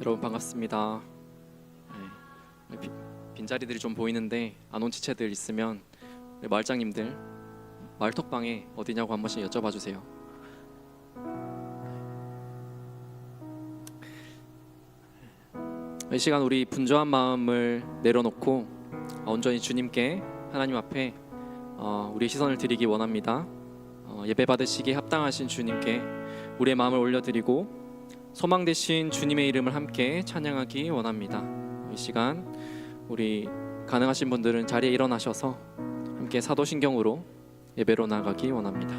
여러분 반갑습니다. 빈자리들이 좀 보이는데 안 온 지체들 있으면 마을장님들 마을톡방에 어디냐고 한 번씩 여쭤봐 주세요. 이 시간 우리 분주한 마음을 내려놓고 온전히 주님께 하나님 앞에 우리의 시선을 드리기 원합니다. 예배 받으시기에 합당하신 주님께 우리의 마음을 올려드리고 소망 되신 주님의 이름을 함께 찬양하기 원합니다. 이 시간 우리 가능하신 분들은 자리에 일어나셔서 함께 사도신경으로 예배로 나가기 원합니다.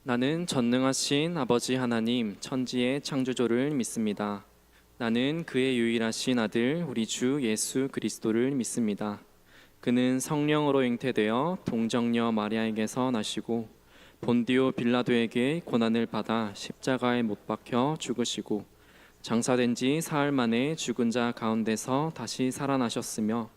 나는 전능하신 아버지 하나님 천지의 창조주를 믿습니다. 나는 그의 유일하신 아들 우리 주 예수 그리스도를 믿습니다. 그는 성령으로 잉태되어 동정녀 마리아에게서 나시고 본디오 빌라도에게 고난을 받아 십자가에 못 박혀 죽으시고 장사된 지 사흘 만에 죽은 자 가운데서 다시 살아나셨으며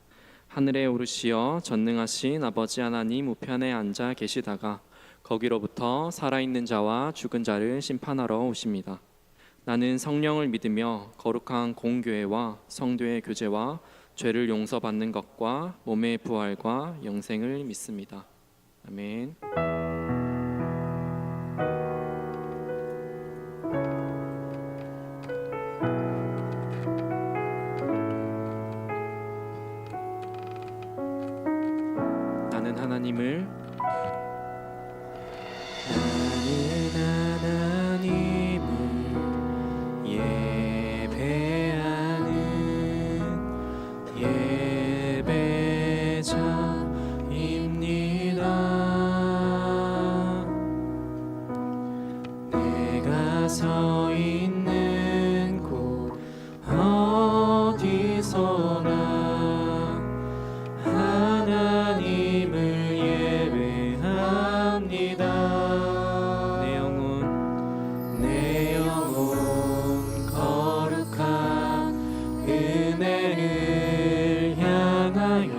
하늘에 오르시어 전능하신 아버지 하나님 우편에 앉아 계시다가 거기로부터 살아있는 자와 죽은 자를 심판하러 오십니다. 나는 성령을 믿으며 거룩한 공교회와 성도의 교제와 죄를 용서받는 것과 몸의 부활과 영생을 믿습니다. 아멘. 나는 하나님을 서 있는 곳 어디서나 하나님을 예배합니다. 내 영혼 거룩한 은혜를 향하여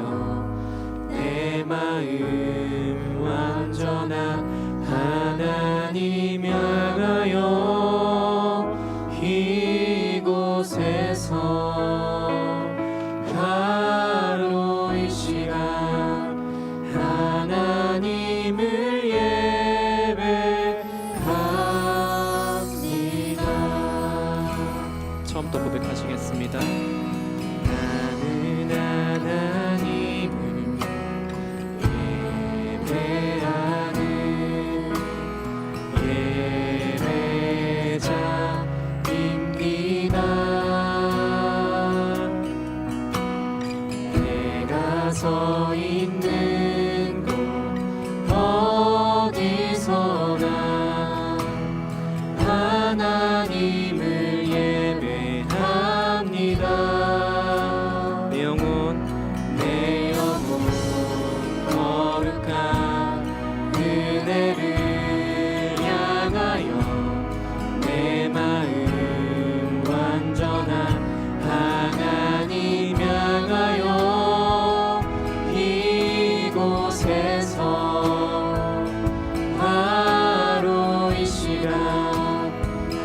내 마음 완전한 하나님 향하여 이곳에서 바로 이 시간 하나님을 예배합니다. 처음부터 고백하시겠습니다. 나는 하나님을 예배하는 예배자입니다. 내가 서 있는 곳 어디서나 하나님을 예배합니다. 내 영혼 거룩한 은혜를 향하여 내 마음 완전한 하나님 향하여 이곳에서 바로 이 시간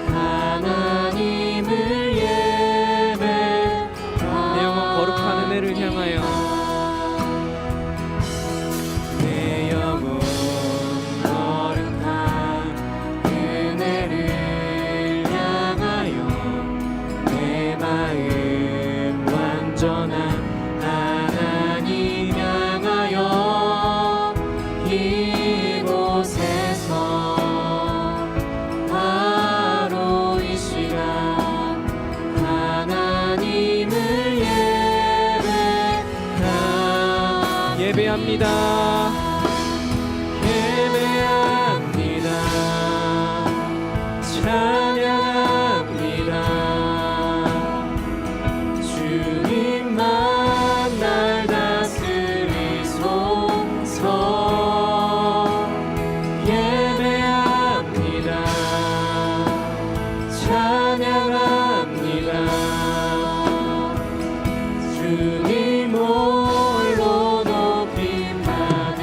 하나님을 예배합니다. 내 영혼 거룩한 은혜를 향하여 내 영혼 거룩한 은혜를 향하여 내 마음 완전한 하나님 향하여 이곳에서 바로 이 시간 하나님을 예배합니다. 예배합니다. 찬양합니다. 주님만 날 다스리소서. 예배합니다. 찬양합니다. 주님 홀로 높임 받으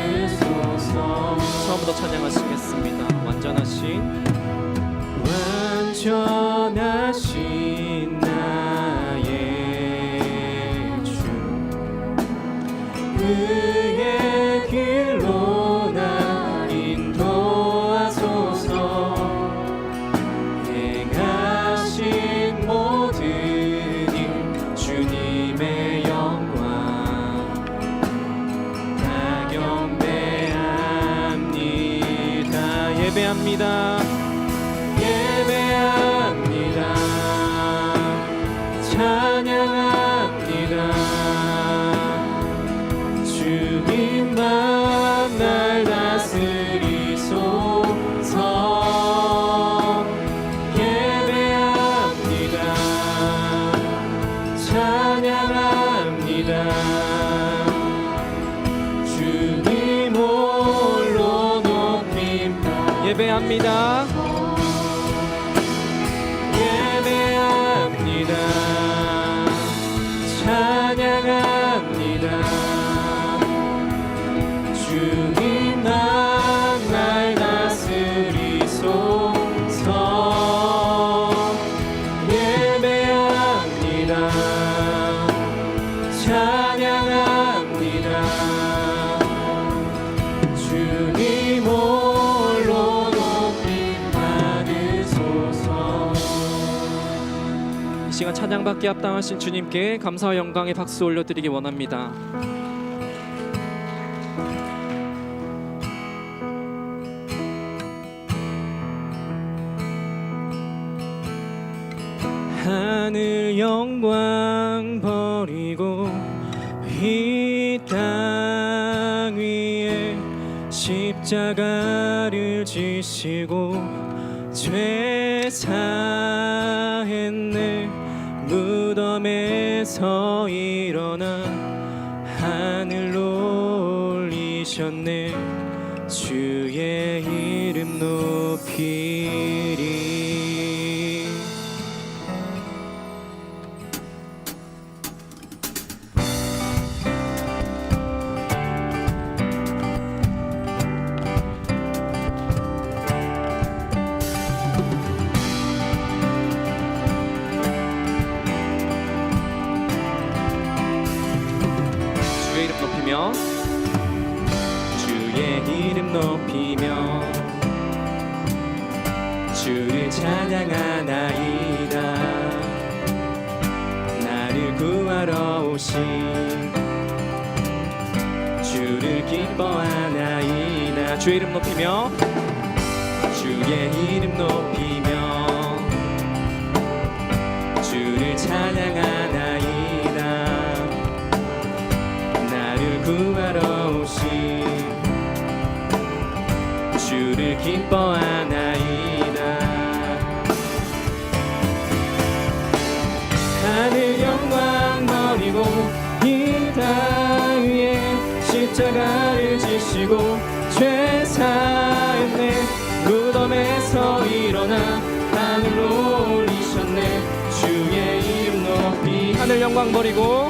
예배합니다. 예배합니다. 찬양합니다. 주님만 날 다스리소서. 예배합니다. 찬양합니다. 주님 홀로 높임받. 예배합니다. 예배합니다. 찬양합니다. 주님만 날 다스리소서. 예배합니다. 찬양합니다. 주님 홀로 높임 받으소서. 이 시간 찬양받기에 합당하신 주님께 감사와 영광의 박수 올려드리기 원합니다. 하늘 영광 버리고 이 땅 위에 십자가를 지시고 죄 사했네. 무덤에서 일어나 하늘로 올리셨네. 주의 이름 높이리. 주의 이름 높이며 주의 이름 높이며 주를 찬양하나이다. 나를 구하러 오신 주를 기뻐하나이다. 주의 이름 높이며 주의 이름 높이며 주를 찬양하나이다. 나를 구하러 오신 주를 기뻐하나이다. 하늘 영광 버리고 이 땅 위에 십자가를 지시고 죄 사했네. 무덤에서 일어나 하늘로 올리셨네. 주의 이름 높이. 하늘 영광 버리고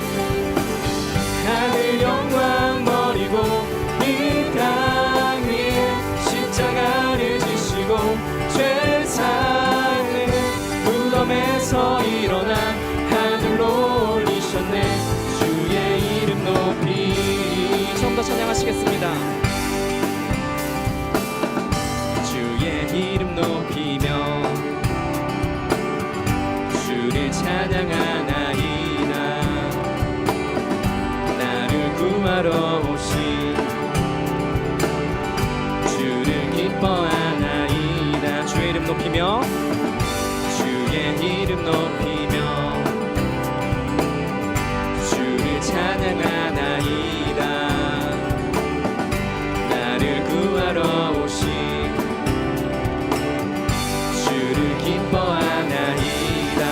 하늘 영광 버리고 이 땅 위에 십자가를 지시고 죄 사했네. 무덤에서 일어나 하늘로 올리셨네. 주의 이름 높이. 좀 더 찬양하시겠습니다. 주의 이름 높이며 주를 찬양하나이다. 나를 구하러 오신 주를 기뻐하나이다. 주의 이름 높이며 주의 이름 높이며 주를 찬양하나이다. 나를 구하러 오신 주를 기뻐하나이다.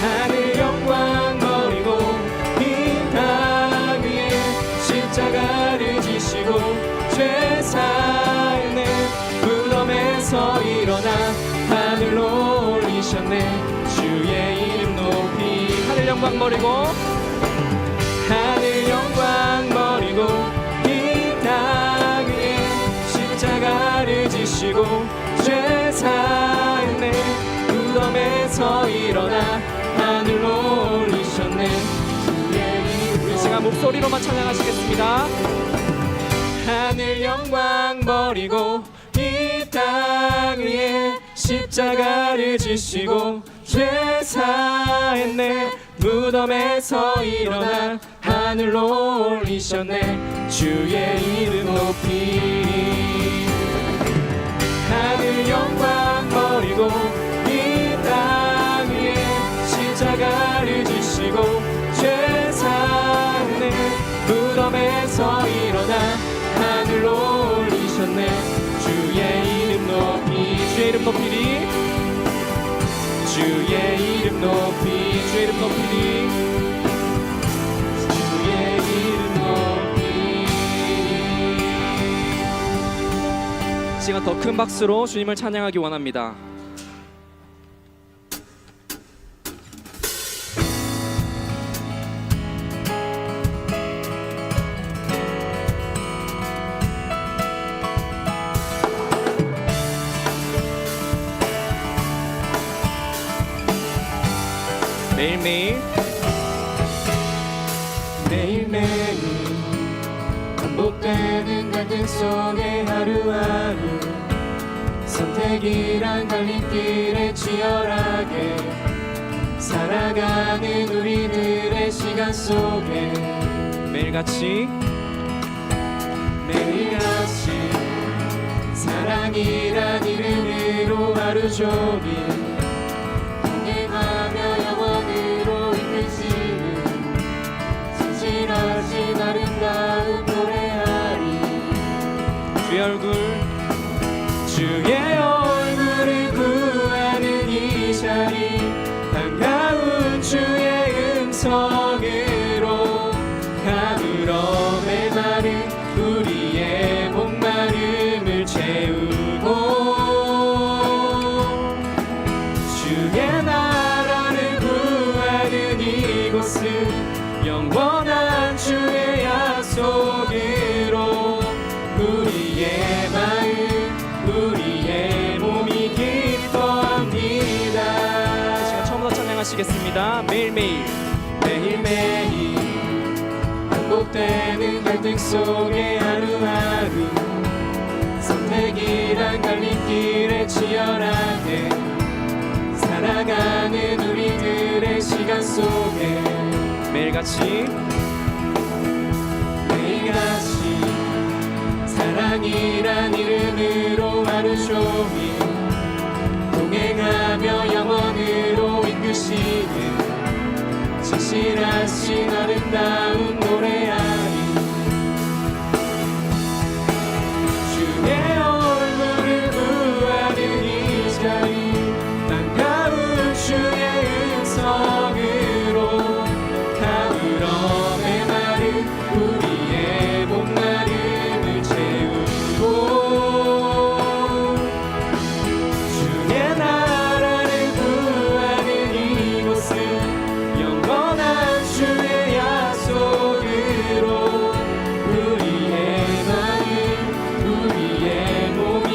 하늘 영광 버리고 이 땅 위에 십자가를 지시고 죄 사했네. 무덤에서 일어나 하늘로 올리셨네. 주의 이름 높이. 하늘 영광 버리고 하늘 영광 버리고 이 땅 위에 십자가를 지시고 죄 사했네. 무덤에서 일어나 하늘로 올리셨네. 우리 시간 목소리로만 찬양하시겠습니다. 하늘 영광 버리고 이 땅 위에 십자가를 지시고 죄 사했네. 무덤에서 일어나 하늘로 올리셨네. 주의 이름 높이 하늘 영광 버리고 이 땅 위에 십자가를 지시고 죄사는 무덤에서 일어나 하늘로 올리셨네. 주의 이름 높이 주의 이름 높이리 주의 이름 높이 주의 이름 높이리 주의 이름 높이. 시간 더 큰 박수로 주님을 찬양하기 원합니다. 매일매일 매일매일 반복되는 갈등 속에 하루하루 선택이란 갈림길에 치열하게 살아가는 우리들의 시간 속에 매일같이 매일같이 사랑이란 이름으로 하루 종일 동행하며 영원으로 이끄시는 진실하신 아름다운 노래하리. 주의 얼굴 주의 얼굴을 구하는 이 자리 반가운 주의 음성으로 가물어 메마른 우리의 목마름을 채우고 주의 나라를 구하는 이곳은 영원한 주의 약속으로 우리의 마음 우리의 몸이 기뻐합니다. 시간 처음부터 찬양하시겠습니다. 매일매일 매일매일 반복되는 갈등 속에 하루하루 선택이란 갈림길에 치열하게 살아가는 우리들의 시간 속에 매일같이 매일같이 사랑이란 이름으로 하루 종일 동행하며 영원으로 이끄시는 진실하신 아름다운 노래하리. 주의 얼굴을 구하는 이 자리 반가운 주의 음성으로 가물어 메마른 우리의 목마름을 채우고 주의 나라를 구하는 이곳은 영원한 주의 약속으로 우리의 마음 우리의 몸이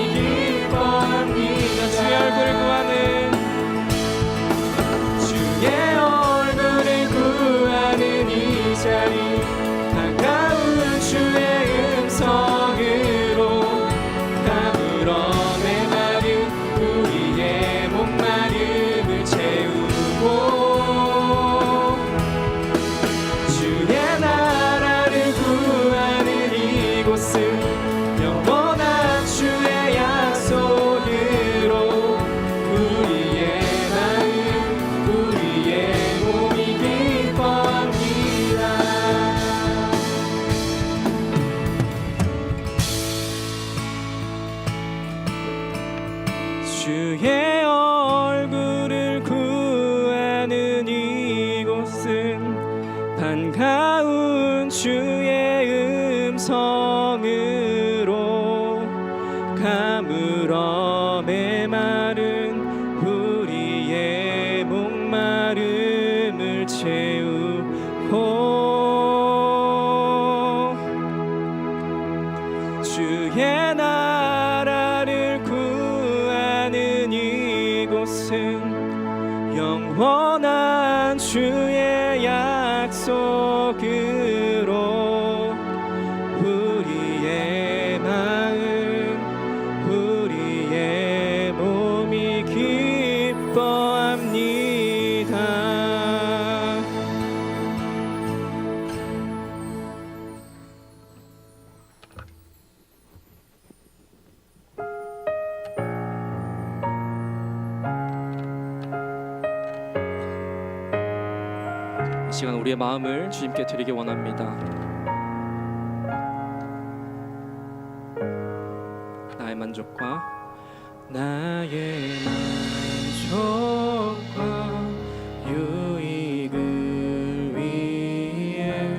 기뻐합니다. 주의 얼굴을 구하는 주의 얼굴을 구하는 이 자리 반가운 주의 음성으로 가물어 메마른 우리의 목마름을 채우고 주의 나라를 구하는 이곳은 영원한 주의 약속으로 우리의 마음 우리의 몸이 기뻐합니다. 주의 얼굴을 구하는 이곳은 반가운 주의 음성으로 가물어 메마른 우리의 목마름을 채우고 주의 나라를 구하는 이곳은 영원한 주의 약속으로 우리의 마음 우리의 몸이 기뻐합니다. 시간 우리의 마음을 주님께 드리기 원합니다. 나의 만족과 유익을 위해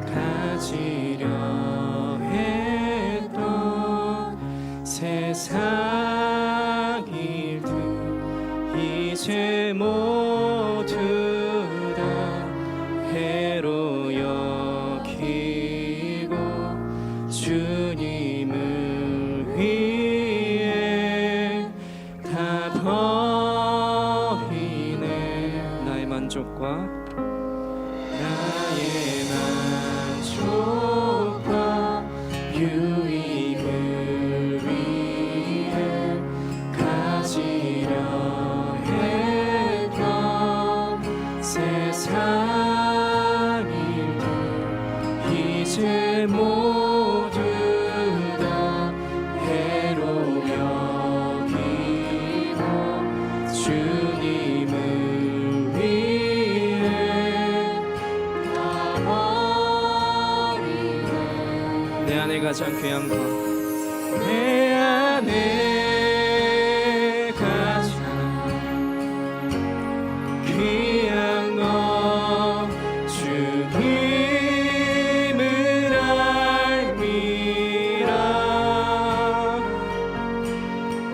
가지려 했던 세상 일들 이제 모두 다 해로 여기고 주님을 위해 다 버리네. 나의 만족과 유익을 위해 가지려 했던 세상 일들 이제 모두 다 해로 여기고 주님을 위해 다 버리네. 내 안에 가장 귀한 것, 내 안에 가장 귀한 것 주님을 알미라.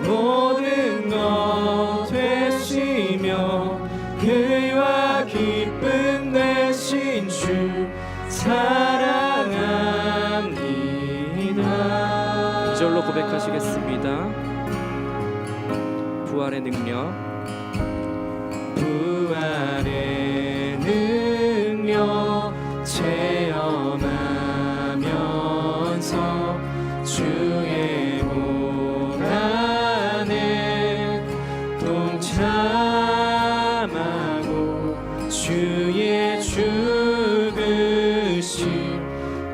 모든 것 되시며 의와 기쁨 되신 주 사랑합니다. 2절로 고백하시겠습니다. 부활의 능력, 부활의 능력 체험하면서 주의 목 안에 동참하고 주의 죽으심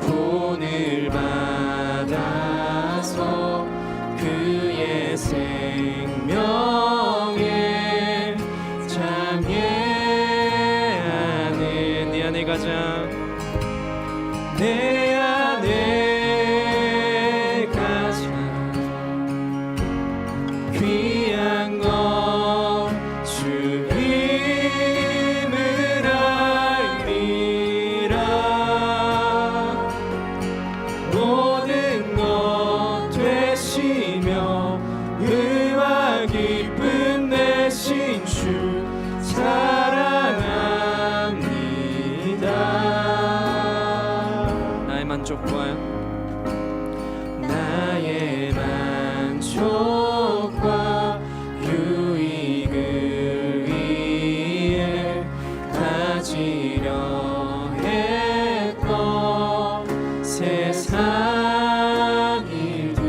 본을 받아서 그의 생명에 참여하는 내 안에 가장 내 안에 가장 귀한 것 주님을 알미라. 모든 것 되시며 의와 기쁨 되신 주 사랑합니다. 나의 만족과 유익을 위해 가지려 했던 세상 일들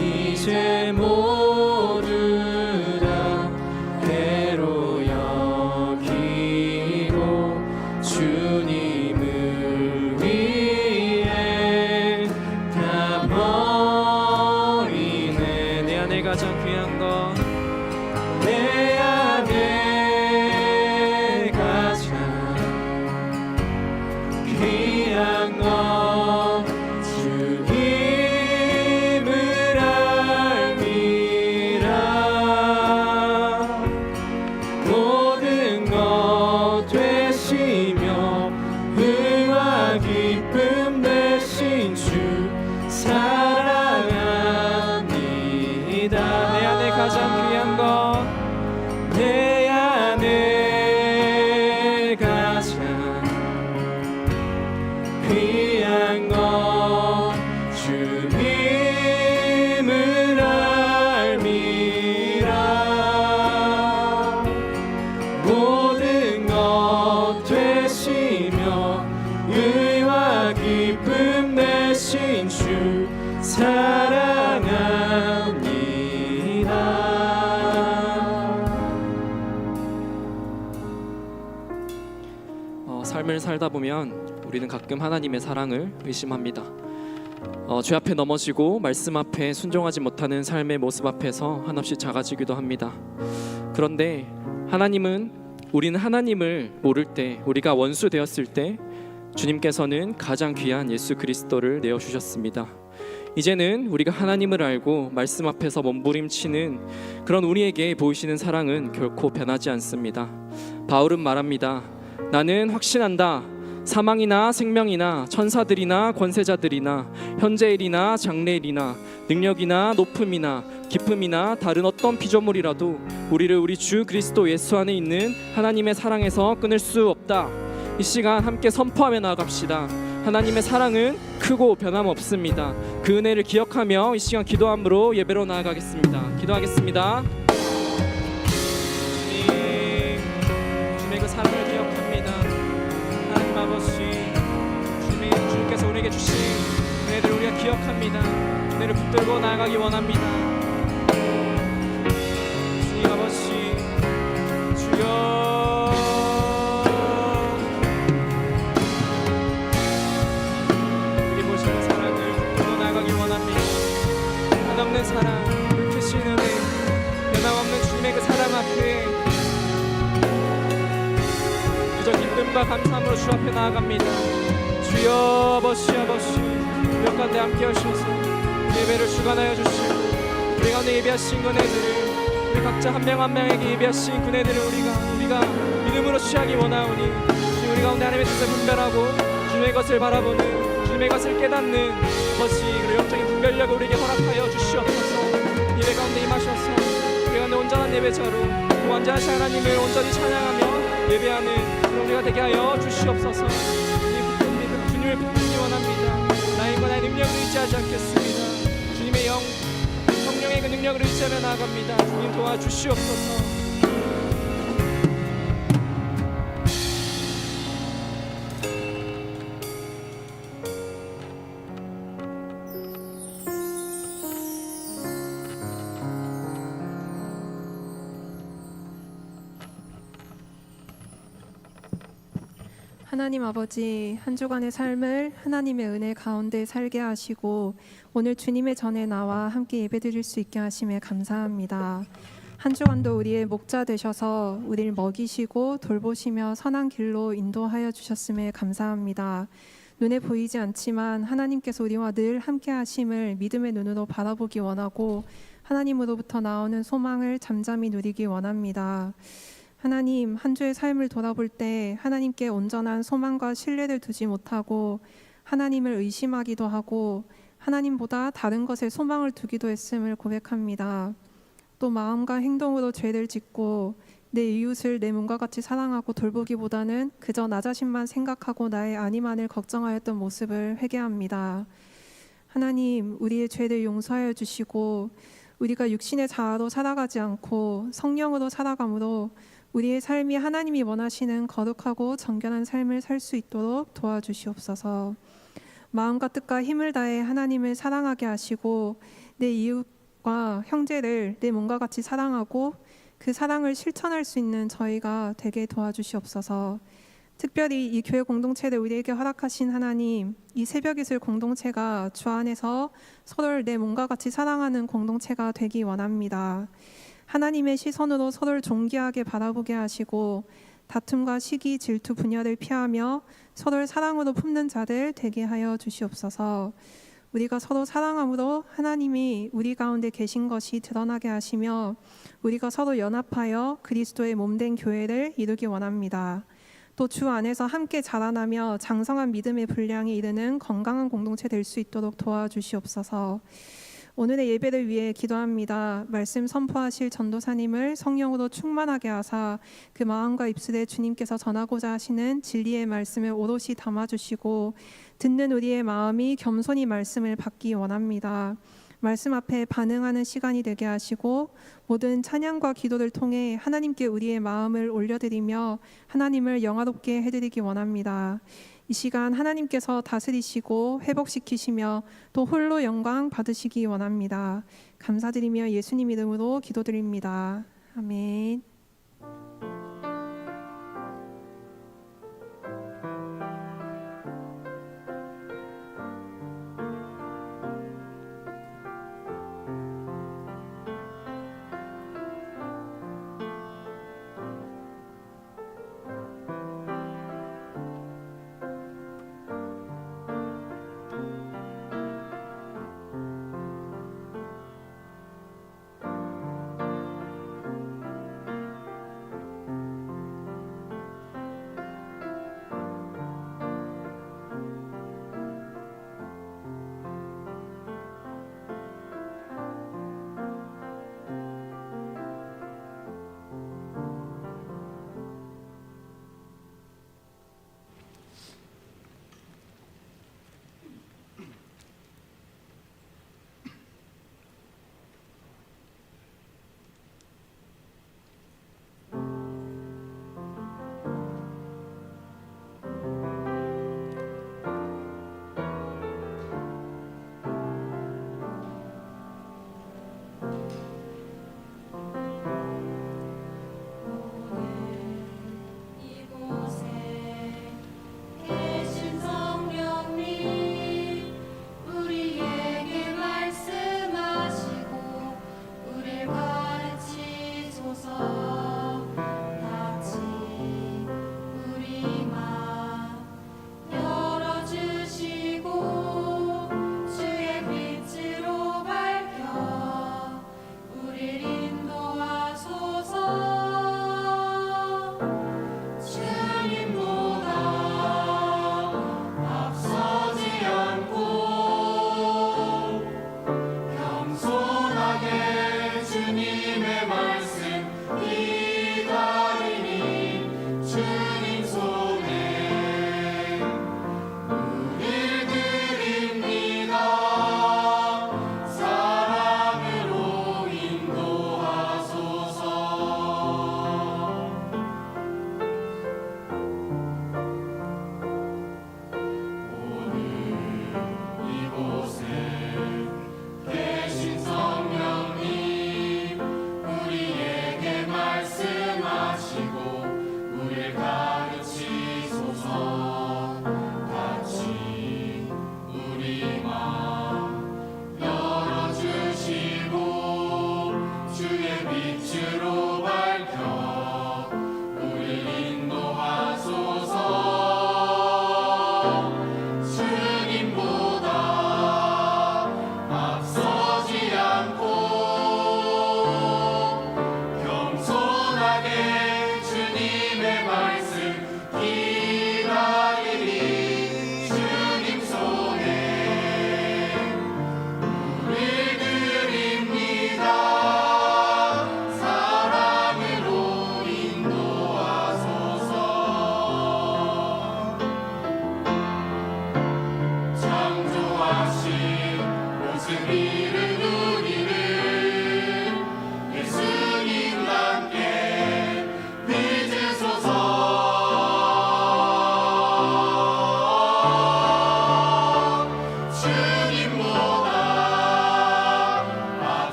이제 모두 다 해로 여기고 주님을 위해 다 버리네. 내 안에 가장 귀한 것, 내 안에 가장 귀한 것 주님을 알미라. 모든 것 되시며 의와 기쁨 되신 주 사랑합니다. 내 안에 가장 귀한 것, 내 안에 가장 귀한 것 주님을 알미라. 모든 것 되시며 의와 기쁨 되신 주 사랑합니다. 삶을 살다 보면 우리는 가끔 하나님의 사랑을 의심합니다. 죄 앞에 넘어지고 말씀 앞에 순종하지 못하는 삶의 모습 앞에서 한없이 작아지기도 합니다. 그런데 하나님은 우리는 하나님을 모를 때, 우리가 원수 되었을 때 주님께서는 가장 귀한 예수 그리스도를 내어 주셨습니다. 이제는 우리가 하나님을 알고 말씀 앞에서 몸부림치는 그런 우리에게 보이시는 사랑은 결코 변하지 않습니다. 바울은 말합니다. 나는 확신한다. 사망이나 생명이나 천사들이나 권세자들이나 현재일이나 장래일이나 능력이나 높음이나 기쁨이나 다른 어떤 피조물이라도 우리를 우리 주 그리스도 예수 안에 있는 하나님의 사랑에서 끊을 수 없다. 이 시간 함께 선포하며 나아갑시다. 하나님의 사랑은 크고 변함없습니다. 그 은혜를 기억하며 이 시간 기도함으로 예배로 나아가겠습니다. 기도하겠습니다. 주님의 그 사랑을 기억합니다. 하나님 아버지, 주님께서 우리에게 주신 은혜를 우리가 기억합니다. 은혜를 붙들고 나아가기 원합니다. 주님 아버지, 주여, 변함없는 사랑, 크신 은혜, 변함없는 주님의 그 사랑 앞에 그저 기쁨과 감사함으로 주 앞에 나아갑니다. 주여 아버지, 우리 가운데 함께 하셔서 예배를 주관하여 주시고 우리 가운데 예배하신 은혜들을 우리 각자 한 명 한 명에게 예배하신 그 은혜들을 우리가 믿음으로 취하기 원하오니 주님, 우리 가운데 하나님의 뜻을 분별하고 주님의 것을 바라보는, 주님의 것을 깨닫는 아버지, 그리고 영적인 분별력을 우리에게 허락하여 주시옵소서. 예배 가운데 임하셔서 우리 가운데 온전한 예배자로 그 완전하신 하나님을 온전히 찬양하며 예배하는 우리가 되게 하여 주시옵소서. 주님을 붙들기 원합니다. 나인과 나의 능력을 의지하지 않겠습니다. 주님의 성령의 그 능력을 의지하며 나아갑니다. 주님 도와주시옵소서. 하나님 아버지, 한 주간의 삶을 하나님의 은혜 가운데 살게 하시고 오늘 주님의 전에 나와 함께 예배드릴 수 있게 하심에 감사합니다. 한 주간도 우리의 목자 되셔서 우리를 먹이시고 돌보시며 선한 길로 인도하여 주셨음에 감사합니다. 눈에 보이지 않지만 하나님께서 우리와 늘 함께 하심을 믿음의 눈으로 바라보기 원하고 하나님으로부터 나오는 소망을 잠잠히 누리기 원합니다. 하나님, 한 주의 삶을 돌아볼 때 하나님께 온전한 소망과 신뢰를 두지 못하고 하나님을 의심하기도 하고 하나님보다 다른 것에 소망을 두기도 했음을 고백합니다. 또 마음과 행동으로 죄를 짓고 내 이웃을 내 몸과 같이 사랑하고 돌보기보다는 그저 나 자신만 생각하고 나의 안위만을 걱정하였던 모습을 회개합니다. 하나님, 우리의 죄를 용서하여 주시고 우리가 육신의 자아로 살아가지 않고 성령으로 살아감으로 우리의 삶이 하나님이 원하시는 거룩하고 정결한 삶을 살 수 있도록 도와주시옵소서. 마음과 뜻과 힘을 다해 하나님을 사랑하게 하시고 내 이웃과 형제를 내 몸과 같이 사랑하고 그 사랑을 실천할 수 있는 저희가 되게 도와주시옵소서. 특별히 이 교회 공동체를 우리에게 허락하신 하나님, 이 새벽이슬 공동체가 주 안에서 서로를 내 몸과 같이 사랑하는 공동체가 되기 원합니다. 하나님의 시선으로 서로를 존귀하게 바라보게 하시고 다툼과 시기, 질투, 분열을 피하며 서로를 사랑으로 품는 자들 되게 하여 주시옵소서. 우리가 서로 사랑함으로 하나님이 우리 가운데 계신 것이 드러나게 하시며 우리가 서로 연합하여 그리스도의 몸된 교회를 이루기 원합니다. 또 주 안에서 함께 자라나며 장성한 믿음의 분량에 이르는 건강한 공동체 될 수 있도록 도와주시옵소서. 오늘의 예배를 위해 기도합니다. 말씀 선포하실 전도사님을 성령으로 충만하게 하사 그 마음과 입술에 주님께서 전하고자 하시는 진리의 말씀을 오롯이 담아주시고 듣는 우리의 마음이 겸손히 말씀을 받기 원합니다. 말씀 앞에 반응하는 시간이 되게 하시고 모든 찬양과 기도를 통해 하나님께 우리의 마음을 올려드리며 하나님을 영화롭게 해드리기 원합니다. 이 시간 하나님께서 다스리시고 회복시키시며 또 홀로 영광 받으시기 원합니다. 감사드리며 예수님 이름으로 기도드립니다. 아멘.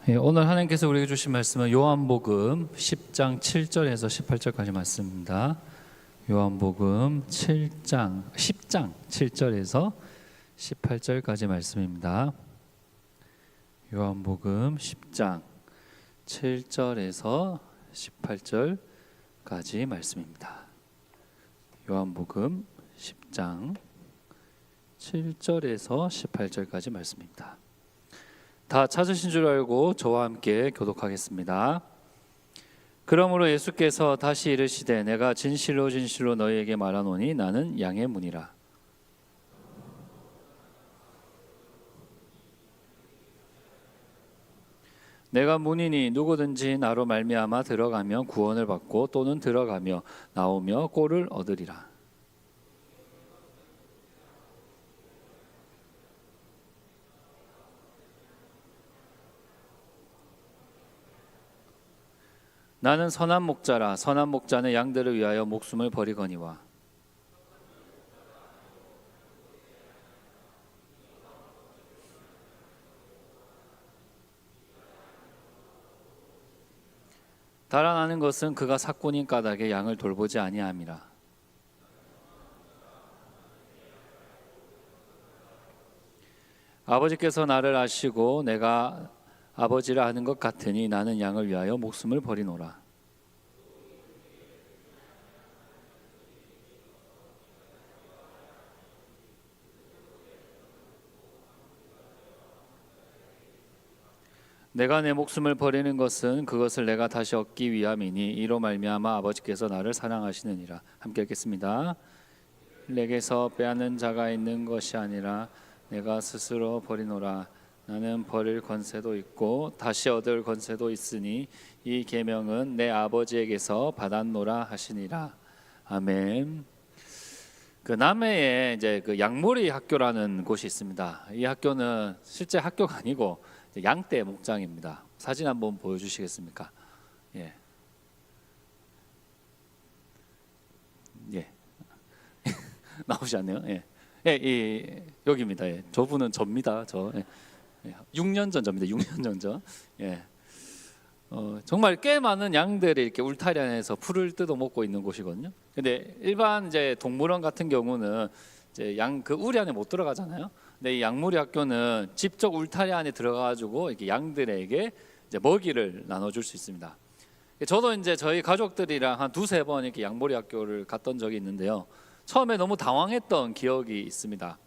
오늘 하나님께서 우리에게 주신 말씀은 요한복음 10장 7절에서 18절까지 말씀입니다. 요한복음 10장 7절에서 18절까지 말씀입니다. 요한복음 10장 7절에서 18절까지 말씀입니다. 요한복음 10장 7절에서 18절까지 말씀입니다. 다 찾으신 줄 알고 저와 함께 교독하겠습니다. 그러므로 예수께서 다시 이르시되 내가 진실로 진실로 너희에게 말하노니 나는 양의 문이라. 내가 문이니 누구든지 나로 말미암아 들어가며 구원을 받고 또는 들어가며 나오며 꼴을 얻으리라. 나는 선한 목자라. 선한 목자는 양들을 위하여 목숨을 버리거니와. 달아나는 것은 그가 삭군인 까닭에 양을 돌보지 아니함이라. 아버지께서 나를 아시고 내가 아버지를 아는 것 같으니 나는 양을 위하여 목숨을 버리노라. 내가 내 목숨을 버리는 것은 그것을 내가 다시 얻기 위함이니 이로 말미암아 아버지께서 나를 사랑하시느니라. 함께 읽겠습니다. 내게서 빼앗는 자가 있는 것이 아니라 내가 스스로 버리노라. 나는 버릴 권세도 있고 다시 얻을 권세도 있으니 이 계명은 내 아버지에게서 받았노라 하시니라. 아멘. 그 남해에 이제 그 양모리 학교라는 곳이 있습니다. 이 학교는 실제 학교가 아니고 양떼 목장입니다. 사진 한번 보여주시겠습니까? 예. 나오지 않네요. 여기입니다. 저분은 접니다. 6년 전 접니다. 6년 전. 정말 꽤 많은 양들이 이렇게 울타리 안에서 풀을 뜯어 먹고 있는 곳이거든요. 근데 일반 이제 동물원 같은 경우는 이제 양 그 우리 안에 못 들어가잖아요. 근데 이 양무리 학교는 직접 울타리 안에 들어가가지고 이렇게 양들에게 이제 먹이를 나눠줄 수 있습니다. 저도 이제 저희 가족들이랑 한 두세 번 이렇게 양무리 학교를 갔던 적이 있는데요. 처음에 너무 당황했던 기억이 있습니다.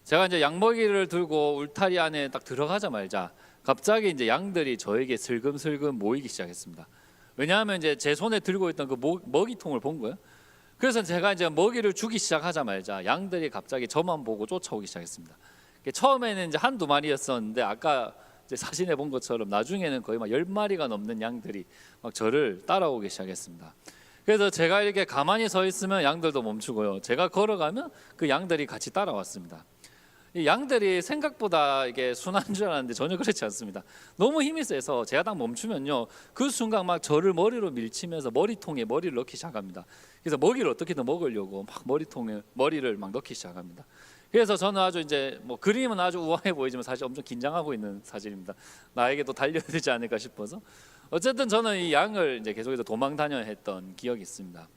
제가 이제 양먹이를 들고 울타리 안에 딱 들어가자마자 갑자기 이제 양들이 저에게 슬금슬금 모이기 시작했습니다. 왜냐하면 이제 제 손에 들고 있던 그 먹이통을 본 거예요. 그래서 제가 이제 먹이를 주기 시작하자마자 양들이 갑자기 저만 보고 쫓아오기 시작했습니다. 처음에는 이제 한두 마리였었는데 아까 이제 사진에 본 것처럼 나중에는 거의 막 10마리가 넘는 양들이 막 저를 따라오기 시작했습니다. 그래서 제가 이렇게 가만히 서 있으면 양들도 멈추고요. 제가 걸어가면 그 양들이 같이 따라왔습니다. 이 양들이 생각보다 이게 순한 줄 알았는데 전혀 그렇지 않습니다. 너무 힘이 세서 제가 딱 멈추면요, 그 순간 막 저를 머리로 밀치면서 머리통에 머리를 넣기 시작합니다. 그래서 먹이를 어떻게든 먹으려고 막 머리통에 머리를 막 넣기 시작합니다. 그래서 저는 아주 이제 뭐 그림은 아주 우아해 보이지만 사실 엄청 긴장하고 있는 사진입니다. 나에게도 달려야 되지 않을까 싶어서. 어쨌든 저는 이 양을 이제 계속해서 도망 다녀야 했던 기억이 있습니다.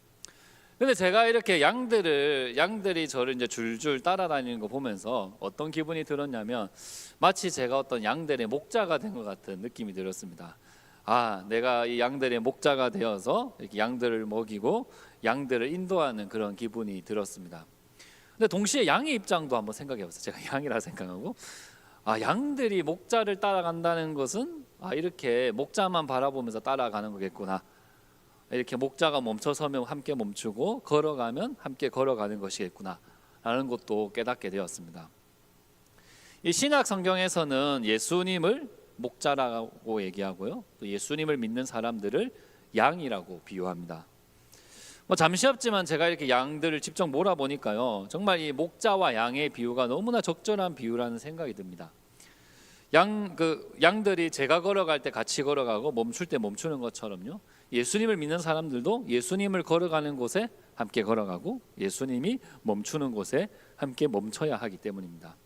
근데 제가 이렇게 양들이 저를 이제 줄줄 따라다니는 거 보면서 어떤 기분이 들었냐면, 마치 제가 어떤 양들의 목자가 된 것 같은 느낌이 들었습니다. 아, 내가 이 양들의 목자가 되어서 이렇게 양들을 먹이고 양들을 인도하는 그런 기분이 들었습니다. 근데 동시에 양의 입장도 한번 생각해 보세요. 제가 양이라 생각하고, 아, 양들이 목자를 따라간다는 것은 이렇게 목자만 바라보면서 따라가는 거겠구나. 이렇게 목자가 멈춰서면 함께 멈추고 걸어가면 함께 걸어가는 것이겠구나 라는 것도 깨닫게 되었습니다. 이 신약 성경에서는 예수님을 목자라고 얘기하고요, 또 예수님을 믿는 사람들을 양이라고 비유합니다. 뭐 잠시 없지만 제가 이렇게 양들을 직접 몰아보니까요, 정말 이 목자와 양의 비유가 너무나 적절한 비유라는 생각이 듭니다. 양들이 제가 걸어갈 때 같이 걸어가고 멈출 때 멈추는 것처럼요, 예수님을 믿는 사람들도 예수님을 걸어가는 곳에 함께 걸어가고 예수님이 멈추는 곳에 함께 멈춰야 하기 때문입니다.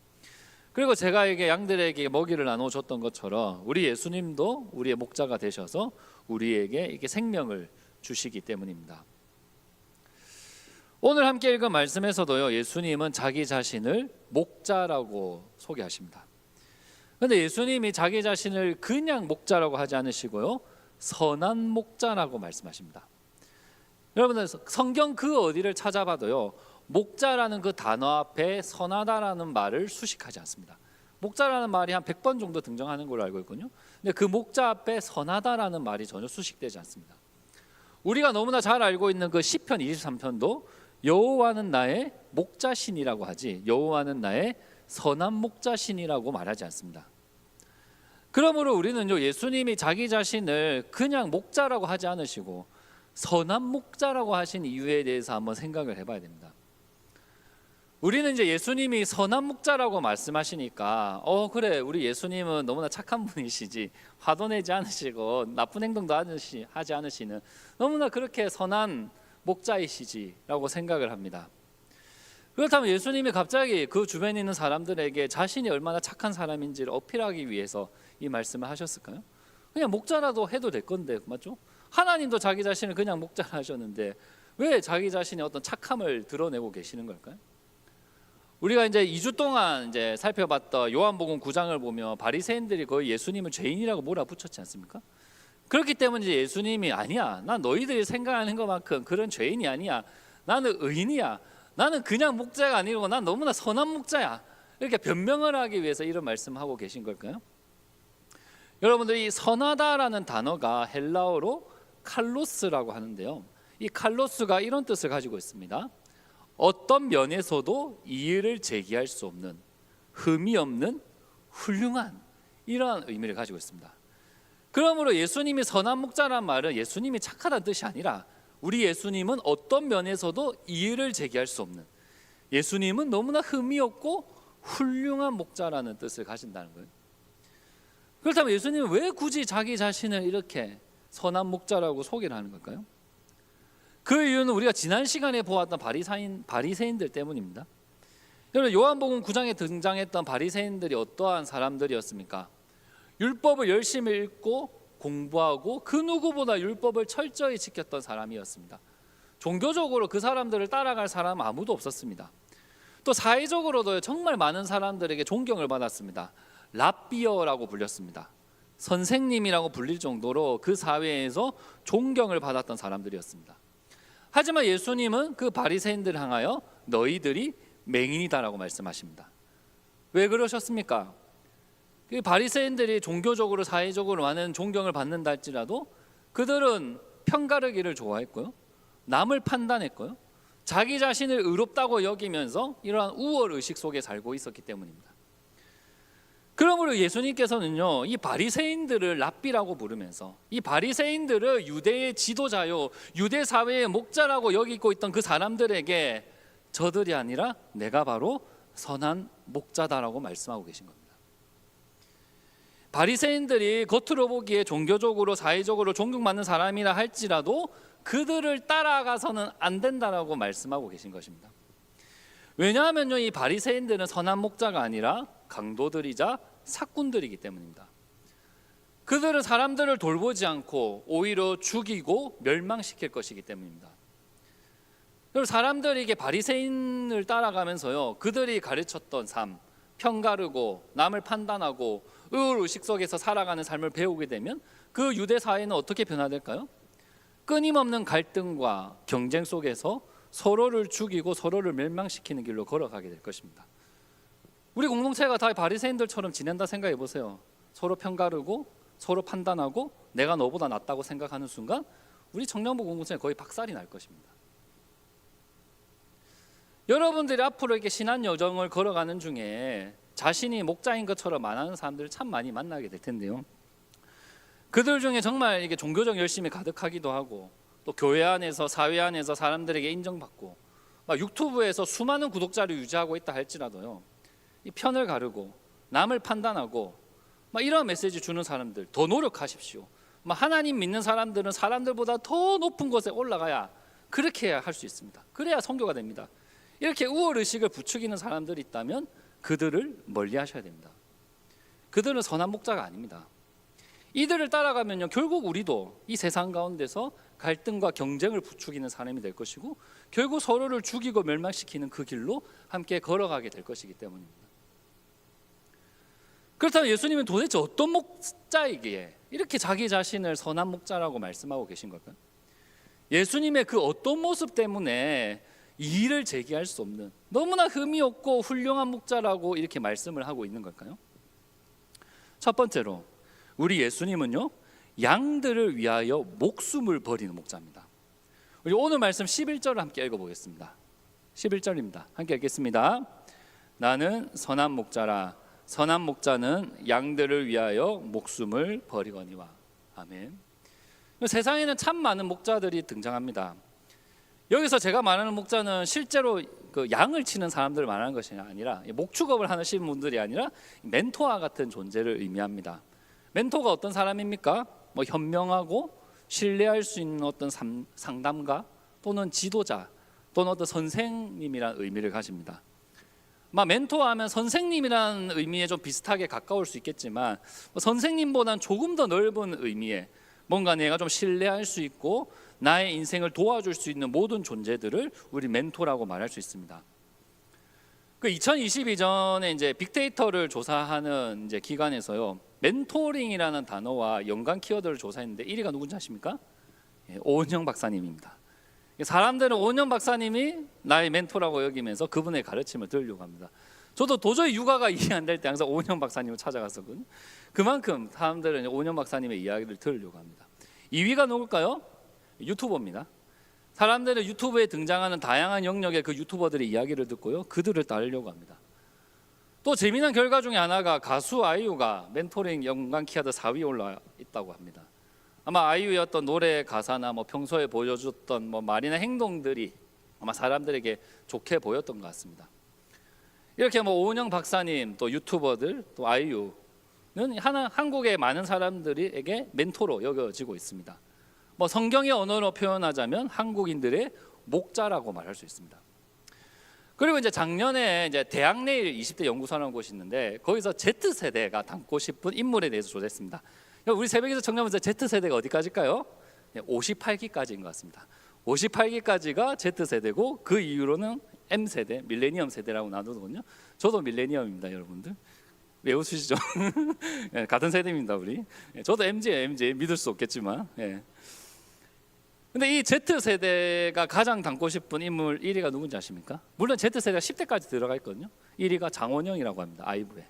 그리고 제가 이게 양들에게 먹이를 나눠줬던 것처럼 우리 예수님도 우리의 목자가 되셔서 우리에게 이렇게 생명을 주시기 때문입니다. 오늘 함께 읽은 말씀에서도요, 예수님은 자기 자신을 목자라고 소개하십니다. 그런데 예수님이 자기 자신을 그냥 목자라고 하지 않으시고요, 선한 목자라고 말씀하십니다. 여러분들 성경 그 어디를 찾아봐도요, 목자라는 그 단어 앞에 선하다라는 말을 수식하지 않습니다. 목자라는 말이 한 100번 정도 등장하는 걸로 알고 있거든요. 근데 그 목자 앞에 선하다라는 말이 전혀 수식되지 않습니다. 우리가 너무나 잘 알고 있는 그 시편 23편도 여호와는 나의 목자신이라고 하지, 여호와는 나의 선한 목자신이라고 말하지 않습니다. 그러므로 우리는요, 예수님이 자기 자신을 그냥 목자라고 하지 않으시고 선한 목자라고 하신 이유에 대해서 한번 생각을 해봐야 됩니다. 우리는 이제 예수님이 선한 목자라고 말씀하시니까 그래, 우리 예수님은 너무나 착한 분이시지, 화도 내지 않으시고 나쁜 행동도 하지 않으시는 너무나 그렇게 선한 목자이시지라고 생각을 합니다. 그렇다면 예수님이 갑자기 그 주변에 있는 사람들에게 자신이 얼마나 착한 사람인지를 어필하기 위해서 이 말씀을 하셨을까요? 그냥 목자라도 해도 될 건데, 맞죠? 하나님도 자기 자신을 그냥 목자라 하셨는데 왜 자기 자신의 어떤 착함을 드러내고 계시는 걸까요? 우리가 이제 2주 동안 이제 살펴봤던 요한복음 9장을 보면 바리새인들이 거의 예수님을 죄인이라고 몰아붙였지 않습니까? 그렇기 때문에 이제 예수님이 아니야, 난 너희들이 생각하는 것만큼 그런 죄인이 아니야, 나는 의인이야, 나는 그냥 목자가 아니고 난 너무나 선한 목자야, 이렇게 변명을 하기 위해서 이런 말씀하고 계신 걸까요? 여러분들이 선하다라는 단어가 헬라어로 칼로스라고 하는데요, 이 칼로스가 이런 뜻을 가지고 있습니다. 어떤 면에서도 이의를 제기할 수 없는, 흠이 없는, 훌륭한, 이러한 의미를 가지고 있습니다. 그러므로 예수님이 선한 목자란 말은 예수님이 착하다는 뜻이 아니라 우리 예수님은 어떤 면에서도 이의를 제기할 수 없는, 예수님은 너무나 흠이 없고 훌륭한 목자라는 뜻을 가진다는 거예요. 그렇다면 예수님은 왜 굳이 자기 자신을 이렇게 선한 목자라고 소개를 하는 걸까요? 그 이유는 우리가 지난 시간에 보았던 바리새인들 때문입니다. 여러분, 요한복음 9장에 등장했던 바리새인들이 어떠한 사람들이었습니까? 율법을 열심히 읽고 공부하고 그 누구보다 율법을 철저히 지켰던 사람이었습니다. 종교적으로 그 사람들을 따라갈 사람은 아무도 없었습니다. 또 사회적으로도 정말 많은 사람들에게 존경을 받았습니다. 랍비어라고 불렸습니다. 선생님이라고 불릴 정도로 그 사회에서 존경을 받았던 사람들이었습니다. 하지만 예수님은 그 바리새인들을 향하여 너희들이 맹인이다라고 말씀하십니다. 왜 그러셨습니까? 그 바리새인들이 종교적으로 사회적으로 많은 존경을 받는다 할지라도 그들은 편가르기를 좋아했고요, 남을 판단했고요, 자기 자신을 의롭다고 여기면서 이러한 우월의식 속에 살고 있었기 때문입니다. 그러므로 그리고 예수님께서는요, 이 바리새인들을 랍비라고 부르면서 이 바리새인들을 유대의 지도자요, 유대 사회의 목자라고 여기고 있던 그 사람들에게 저들이 아니라 내가 바로 선한 목자다라고 말씀하고 계신 겁니다. 바리새인들이 겉으로 보기에 종교적으로 사회적으로 존경받는 사람이라 할지라도 그들을 따라가서는 안 된다라고 말씀하고 계신 것입니다. 왜냐하면요, 이 바리새인들은 선한 목자가 아니라 강도들이자 사꾼들이기 때문입니다. 그들은 사람들을 돌보지 않고 오히려 죽이고 멸망시킬 것이기 때문입니다. 그리고 사람들에게 바리새인을 따라가면서요, 그들이 가르쳤던 삶, 편가르고 남을 판단하고 의식 속에서 살아가는 삶을 배우게 되면 그 유대 사회는 어떻게 변화될까요? 끊임없는 갈등과 경쟁 속에서 서로를 죽이고 서로를 멸망시키는 길로 걸어가게 될 것입니다. 우리 공동체가 다 바리새인들처럼 지낸다 생각해 보세요. 서로 편가르고 서로 판단하고 내가 너보다 낫다고 생각하는 순간 우리 청년부 공동체는 거의 박살이 날 것입니다. 여러분들이 앞으로 이렇게 신앙 여정을 걸어가는 중에 자신이 목자인 것처럼 말하는 사람들을 참 많이 만나게 될 텐데요. 그들 중에 정말 이게 종교적 열심이 가득하기도 하고 또 교회 안에서 사회 안에서 사람들에게 인정받고 막 유튜브에서 수많은 구독자를 유지하고 있다 할지라도요, 이 편을 가르고 남을 판단하고 막 이런 메시지 주는 사람들 더 노력하십시오. 막 하나님 믿는 사람들은 사람들보다 더 높은 곳에 올라가야 그렇게 해야 할 수 있습니다. 그래야 선교가 됩니다. 이렇게 우월의식을 부추기는 사람들이 있다면 그들을 멀리 하셔야 됩니다. 그들은 선한 목자가 아닙니다. 이들을 따라가면요, 결국 우리도 이 세상 가운데서 갈등과 경쟁을 부추기는 사람이 될 것이고 결국 서로를 죽이고 멸망시키는 그 길로 함께 걸어가게 될 것이기 때문입니다. 그렇다면 예수님은 도대체 어떤 목자이기에 이렇게 자기 자신을 선한 목자라고 말씀하고 계신 걸까요? 예수님의 그 어떤 모습 때문에 이의를 제기할 수 없는 너무나 흠이 없고 훌륭한 목자라고 이렇게 말씀을 하고 있는 걸까요? 첫 번째로 우리 예수님은요, 양들을 위하여 목숨을 버리는 목자입니다. 우리 오늘 말씀 11절을 함께 읽어보겠습니다. 11절입니다. 함께 읽겠습니다. 나는 선한 목자라. 선한 목자는 양들을 위하여 목숨을 버리거니와. 아멘. 세상에는 참 많은 목자들이 등장합니다. 여기서 제가 말하는 목자는 실제로 그 양을 치는 사람들을 말하는 것이 아니라 목축업을 하시는 분들이 아니라 멘토와 같은 존재를 의미합니다. 멘토가 어떤 사람입니까? 현명하고 신뢰할 수 있는 어떤 상담가 또는 지도자 또는 어떤 선생님이라는 의미를 가집니다. 멘토하면 선생님이라는 의미에 좀 비슷하게 가까울 수 있겠지만 선생님보다는 조금 더 넓은 의미의 뭔가 내가 좀 신뢰할 수 있고 나의 인생을 도와줄 수 있는 모든 존재들을 우리 멘토라고 말할 수 있습니다. 그 2022년에 이제 빅데이터를 조사하는 이제 기관에서요, 멘토링이라는 단어와 연관 키워드를 조사했는데 1위가 누군지 아십니까? 오은영 박사님입니다. 사람들은 오은영 박사님이 나의 멘토라고 여기면서 그분의 가르침을 들으려고 합니다. 저도 도저히 육아가 이해 안 될 때 항상 오은영 박사님을 찾아갔었거든요. 그만큼 사람들은 오은영 박사님의 이야기를 들으려고 합니다. 2위가 누굴까요? 유튜버입니다. 사람들은 유튜브에 등장하는 다양한 영역의 그 유튜버들의 이야기를 듣고요, 그들을 따르려고 합니다. 또 재미난 결과 중에 하나가 가수 아이유가 멘토링 연관 키워드 4위에 올라 있다고 합니다. 아마 아이유의 어떤 노래 가사나 평소에 보여줬던 말이나 행동들이 아마 사람들에게 좋게 보였던 것 같습니다. 이렇게 오은영 박사님 또 유튜버들 또 아이유는 한국의 많은 사람들에게 멘토로 여겨지고 있습니다. 성경의 언어로 표현하자면 한국인들의 목자라고 말할 수 있습니다. 그리고 이제 작년에 이제 대학내일 20대 연구소라는 곳이 있는데 거기서 Z세대가 닮고 싶은 인물에 대해서 조사했습니다. 우리 새벽에서 청년부터 Z세대가 어디까지일까요? 58기까지인 것 같습니다. 58기까지가 Z세대고 그 이후로는 M세대, 밀레니엄 세대라고 나누거든요. 저도 밀레니엄입니다, 여러분들. 왜 웃으시죠? 같은 세대입니다, 우리. 저도 MZ 믿을 수 없겠지만. 근데 이 Z세대가 가장 닮고 싶은 인물 1위가 누군지 아십니까? 물론 Z세대가 10대까지 들어가 있거든요. 1위가 장원영이라고 합니다. 아이브의.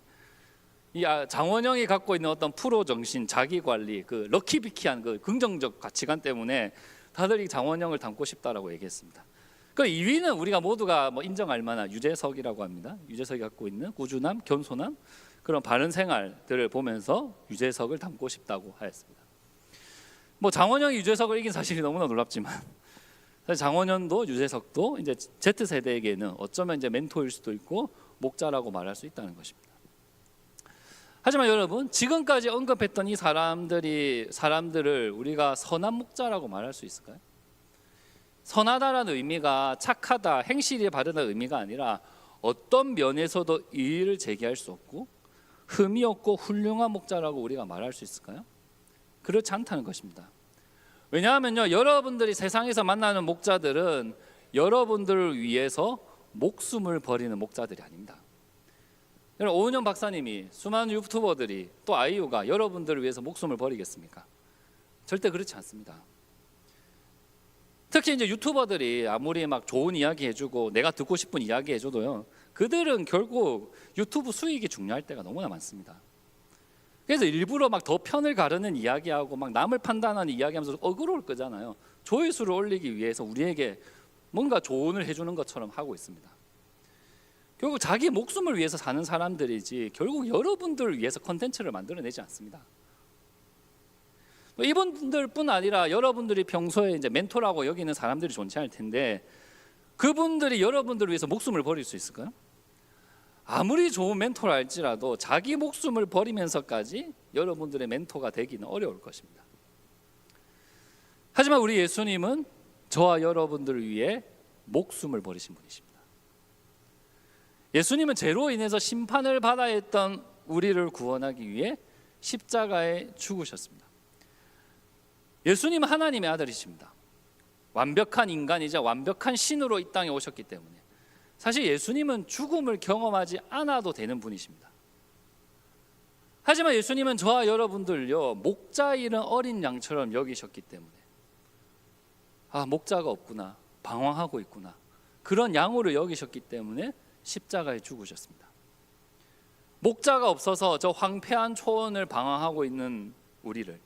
이 장원영이 갖고 있는 어떤 프로 정신, 자기 관리, 그 럭키비키한 그 긍정적 가치관 때문에 다들 이 장원영을 닮고 싶다라고 얘기했습니다. 그 2위는 우리가 모두가 인정할 만한 유재석이라고 합니다. 유재석이 갖고 있는 꾸준함, 겸손함, 그런 바른 생활들을 보면서 유재석을 닮고 싶다고 하였습니다. 뭐 장원영이 유재석을 이긴 사실이 너무나 놀랍지만 사실 장원영도 유재석도 이제 Z 세대에게는 어쩌면 이제 멘토일 수도 있고 목자라고 말할 수 있다는 것입니다. 하지만 여러분, 지금까지 언급했던 이 사람들을 우리가 선한 목자라고 말할 수 있을까요? 선하다라는 의미가 착하다, 행실이 바르다 의미가 아니라 어떤 면에서도 이의를 제기할 수 없고 흠이 없고 훌륭한 목자라고 우리가 말할 수 있을까요? 그렇지 않다는 것입니다. 왜냐하면요, 여러분들이 세상에서 만나는 목자들은 여러분들을 위해서 목숨을 버리는 목자들이 아닙니다. 여러분, 오은영 박사님이, 수많은 유튜버들이, 또 아이유가 여러분들을 위해서 목숨을 버리겠습니까? 절대 그렇지 않습니다. 특히 이제 유튜버들이 아무리 막 좋은 이야기 해주고 내가 듣고 싶은 이야기 해줘도요, 그들은 결국 유튜브 수익이 중요할 때가 너무나 많습니다. 그래서 일부러 막 더 편을 가르는 이야기하고 막 남을 판단하는 이야기하면서 어그러울 거잖아요. 조회수를 올리기 위해서 우리에게 뭔가 조언을 해주는 것처럼 하고 있습니다. 결국 자기 목숨을 위해서 사는 사람들이지 결국 여러분들을 위해서 컨텐츠를 만들어내지 않습니다. 이분들뿐 아니라 여러분들이 평소에 이제 멘토라고 여기는 사람들이 존재할 텐데 그분들이 여러분들을 위해서 목숨을 버릴 수 있을까요? 아무리 좋은 멘토라 할지라도 자기 목숨을 버리면서까지 여러분들의 멘토가 되기는 어려울 것입니다. 하지만 우리 예수님은 저와 여러분들을 위해 목숨을 버리신 분이십니다. 예수님은 죄로 인해서 심판을 받아야 했던 우리를 구원하기 위해 십자가에 죽으셨습니다. 예수님은 하나님의 아들이십니다. 완벽한 인간이자 완벽한 신으로 이 땅에 오셨기 때문에 사실 예수님은 죽음을 경험하지 않아도 되는 분이십니다. 하지만 예수님은 저와 여러분들요, 목자 잃은 어린 양처럼 여기셨기 때문에 목자가 없구나, 방황하고 있구나, 그런 양으로 여기셨기 때문에 십자가에 죽으셨습니다. 목자가 없어서 저 황폐한 초원을 방황하고 있는 우리를,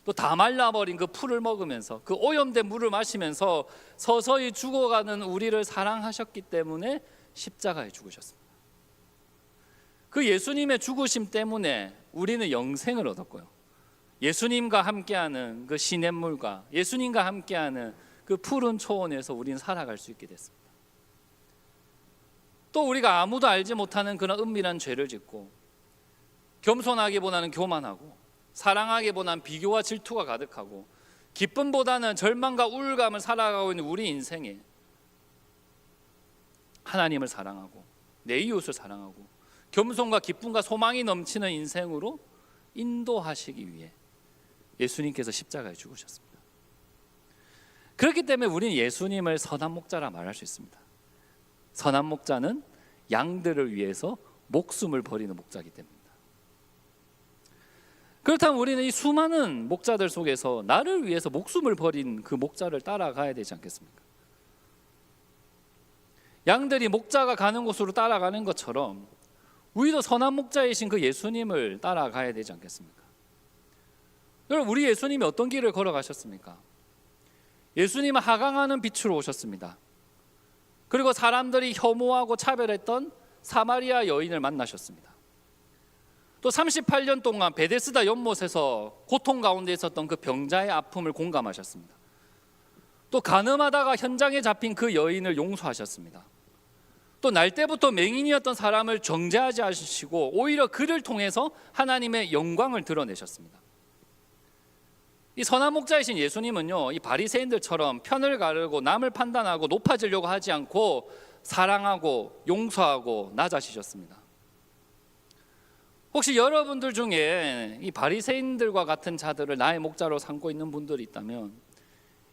또 다 말라버린 그 풀을 먹으면서 그 오염된 물을 마시면서 서서히 죽어가는 우리를 사랑하셨기 때문에 십자가에 죽으셨습니다. 그 예수님의 죽으심 때문에 우리는 영생을 얻었고요, 예수님과 함께하는 그 시냇물과 예수님과 함께하는 그 푸른 초원에서 우리는 살아갈 수 있게 됐습니다. 또 우리가 아무도 알지 못하는 그런 은밀한 죄를 짓고 겸손하기보다는 교만하고 사랑하기보다는 비교와 질투가 가득하고 기쁨보다는 절망과 우울감을 살아가고 있는 우리 인생에 하나님을 사랑하고 내 이웃을 사랑하고 겸손과 기쁨과 소망이 넘치는 인생으로 인도하시기 위해 예수님께서 십자가에 죽으셨습니다. 그렇기 때문에 우리는 예수님을 선한 목자라 말할 수 있습니다. 선한 목자는 양들을 위해서 목숨을 버리는 목자이기 때문입니다. 그렇다면 우리는 이 수많은 목자들 속에서 나를 위해서 목숨을 버린 그 목자를 따라가야 되지 않겠습니까? 양들이 목자가 가는 곳으로 따라가는 것처럼 우리도 선한 목자이신 그 예수님을 따라가야 되지 않겠습니까? 여러분, 우리 예수님이 어떤 길을 걸어가셨습니까? 예수님은 하강하는 빛으로 오셨습니다. 그리고 사람들이 혐오하고 차별했던 사마리아 여인을 만나셨습니다. 또 38년 동안 베데스다 연못에서 고통 가운데 있었던 그 병자의 아픔을 공감하셨습니다. 또 간음하다가 현장에 잡힌 그 여인을 용서하셨습니다. 또 날 때부터 맹인이었던 사람을 정죄하지 않으시고 오히려 그를 통해서 하나님의 영광을 드러내셨습니다. 이 선한 목자이신 예수님은요, 이 바리새인들처럼 편을 가르고 남을 판단하고 높아지려고 하지 않고 사랑하고 용서하고 낮아지셨습니다. 혹시 여러분들 중에 이 바리새인들과 같은 자들을 나의 목자로 삼고 있는 분들이 있다면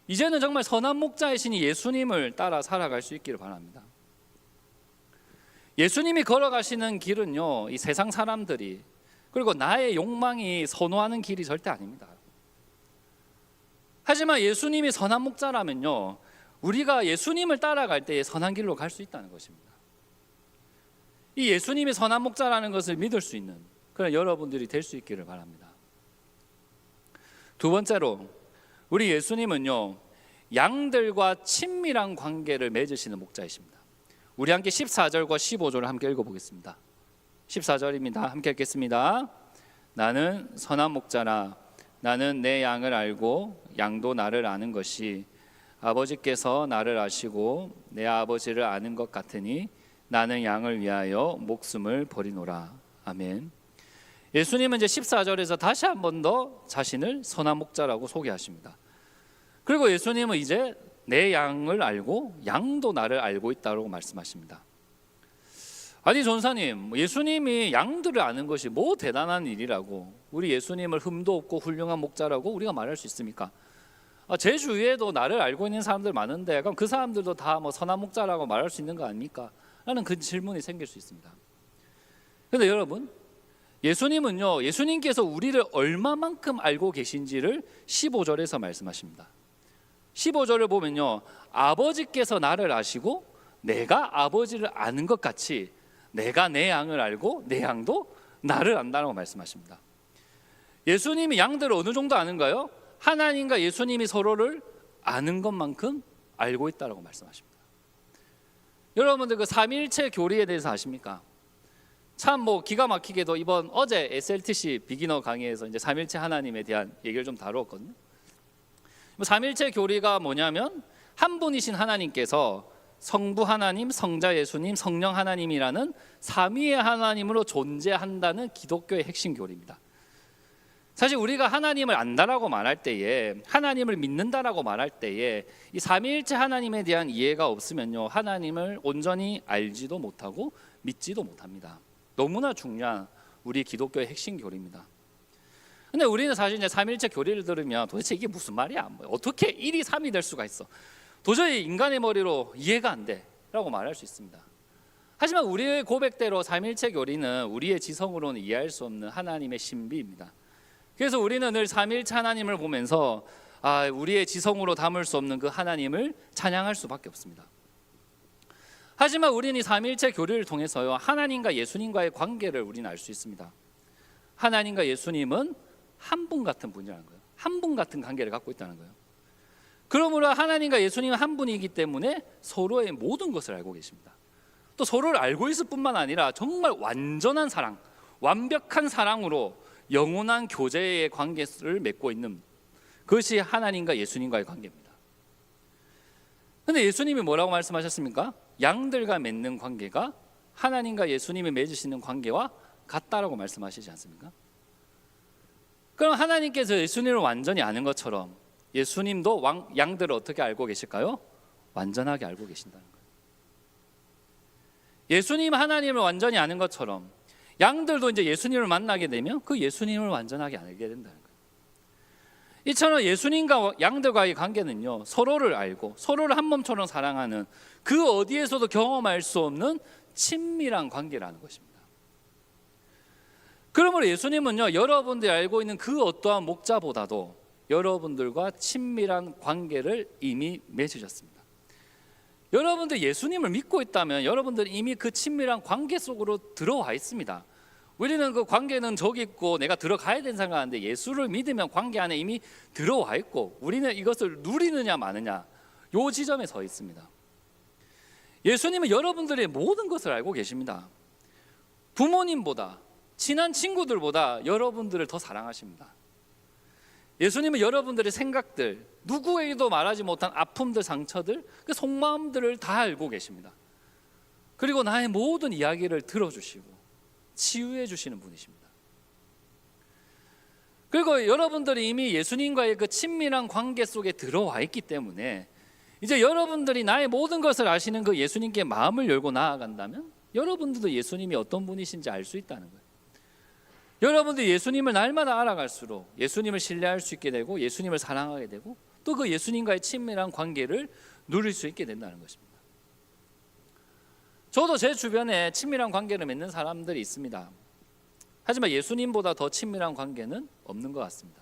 이제는 정말 선한 목자이신 예수님을 따라 살아갈 수 있기를 바랍니다. 예수님이 걸어가시는 길은요, 이 세상 사람들이 그리고 나의 욕망이 선호하는 길이 절대 아닙니다. 하지만 예수님이 선한 목자라면요, 우리가 예수님을 따라갈 때 선한 길로 갈 수 있다는 것입니다. 이 예수님이 선한 목자라는 것을 믿을 수 있는 그런 여러분들이 될 수 있기를 바랍니다. 두 번째로, 우리 예수님은요, 양들과 친밀한 관계를 맺으시는 목자이십니다. 우리 함께 14절과 15절을 함께 읽어보겠습니다. 14절입니다. 함께 읽겠습니다. 나는 선한 목자라. 나는 내 양을 알고 양도 나를 아는 것이 아버지께서 나를 아시고 내 아버지를 아는 것 같으니 나는 양을 위하여 목숨을 버리노라. 아멘. 예수님은 이제 14절에서 다시 한 번 더 자신을 선한 목자라고 소개하십니다. 그리고 예수님은 이제 내 양을 알고 양도 나를 알고 있다고 말씀하십니다. 아니 전사님, 예수님이 양들을 아는 것이 뭐 대단한 일이라고 우리 예수님을 흠도 없고 훌륭한 목자라고 우리가 말할 수 있습니까? 제 주위에도 나를 알고 있는 사람들 많은데 그럼 그 사람들도 다 뭐 선한 목자라고 말할 수 있는 거 아닙니까? 라는 그 질문이 생길 수 있습니다. 그런데 여러분, 예수님은요, 예수님께서 우리를 얼마만큼 알고 계신지를 15절에서 말씀하십니다. 15절을 보면요, 아버지께서 나를 아시고 내가 아버지를 아는 것 같이 내가 내 양을 알고 내 양도 나를 안다고 말씀하십니다. 예수님이 양들을 어느 정도 아는가요? 하나님과 예수님이 서로를 아는 것만큼 알고 있다고 말씀하십니다. 여러분들 그 삼위일체 교리에 대해서 아십니까? 참 뭐 기가 막히게도 이번 어제 SLTC 비기너 강의에서 이제 삼위일체 하나님에 대한 얘기를 좀 다루었거든요. 삼위일체 교리가 뭐냐면 한 분이신 하나님께서 성부 하나님, 성자 예수님, 성령 하나님이라는 삼위의 하나님으로 존재한다는 기독교의 핵심 교리입니다. 사실 우리가 하나님을 안다라고 말할 때에, 하나님을 믿는다라고 말할 때에 이 삼위일체 하나님에 대한 이해가 없으면요, 하나님을 온전히 알지도 못하고 믿지도 못합니다. 너무나 중요한 우리 기독교의 핵심 교리입니다. 근데 우리는 사실 이제 삼위일체 교리를 들으면 도대체 이게 무슨 말이야? 어떻게 1이 3이 될 수가 있어? 도저히 인간의 머리로 이해가 안 돼라고 말할 수 있습니다. 하지만 우리의 고백대로 삼위일체 교리는 우리의 지성으로는 이해할 수 없는 하나님의 신비입니다. 그래서 우리는 늘 삼위일체 하나님을 보면서 우리의 지성으로 담을 수 없는 그 하나님을 찬양할 수밖에 없습니다. 하지만 우리는 이 삼위일체 교리를 통해서요, 하나님과 예수님과의 관계를 우리는 알 수 있습니다. 하나님과 예수님은 한 분 같은 분이라는 거예요. 한 분 같은 관계를 갖고 있다는 거예요. 그러므로 하나님과 예수님은 한 분이기 때문에 서로의 모든 것을 알고 계십니다. 또 서로를 알고 있을 뿐만 아니라 정말 완전한 사랑, 완벽한 사랑으로 영원한 교제의 관계를 맺고 있는, 그것이 하나님과 예수님과의 관계입니다. 그런데 예수님이 뭐라고 말씀하셨습니까? 양들과 맺는 관계가 하나님과 예수님이 맺으시는 관계와 같다라고 말씀하시지 않습니까? 그럼 하나님께서 예수님을 완전히 아는 것처럼 예수님도 양들을 어떻게 알고 계실까요? 완전하게 알고 계신다는 거예요. 예수님 하나님을 완전히 아는 것처럼 양들도 이제 예수님을 만나게 되면 그 예수님을 완전하게 알게 된다는 거예요. 이처럼 예수님과 양들과의 관계는요, 서로를 알고 서로를 한 몸처럼 사랑하는 그 어디에서도 경험할 수 없는 친밀한 관계라는 것입니다. 그러므로 예수님은요, 여러분들이 알고 있는 그 어떠한 목자보다도 여러분들과 친밀한 관계를 이미 맺으셨습니다. 여러분들 예수님을 믿고 있다면 여러분들 이미 그 친밀한 관계 속으로 들어와 있습니다. 우리는 그 관계는 저기 있고 내가 들어가야 된다는 생각하는데, 예수를 믿으면 관계 안에 이미 들어와 있고 우리는 이것을 누리느냐 마느냐, 요 지점에 서 있습니다. 예수님은 여러분들의 모든 것을 알고 계십니다. 부모님보다, 친한 친구들보다 여러분들을 더 사랑하십니다. 예수님은 여러분들의 생각들, 누구에게도 말하지 못한 아픔들, 상처들, 그 속마음들을 다 알고 계십니다. 그리고 나의 모든 이야기를 들어주시고 치유해 주시는 분이십니다. 그리고 여러분들이 이미 예수님과의 그 친밀한 관계 속에 들어와 있기 때문에 이제 여러분들이 나의 모든 것을 아시는 그 예수님께 마음을 열고 나아간다면 여러분들도 예수님이 어떤 분이신지 알 수 있다는 거예요. 여러분들이 예수님을 날마다 알아갈수록 예수님을 신뢰할 수 있게 되고 예수님을 사랑하게 되고 또 그 예수님과의 친밀한 관계를 누릴 수 있게 된다는 것입니다. 저도 제 주변에 친밀한 관계를 맺는 사람들이 있습니다. 하지만 예수님보다 더 친밀한 관계는 없는 것 같습니다.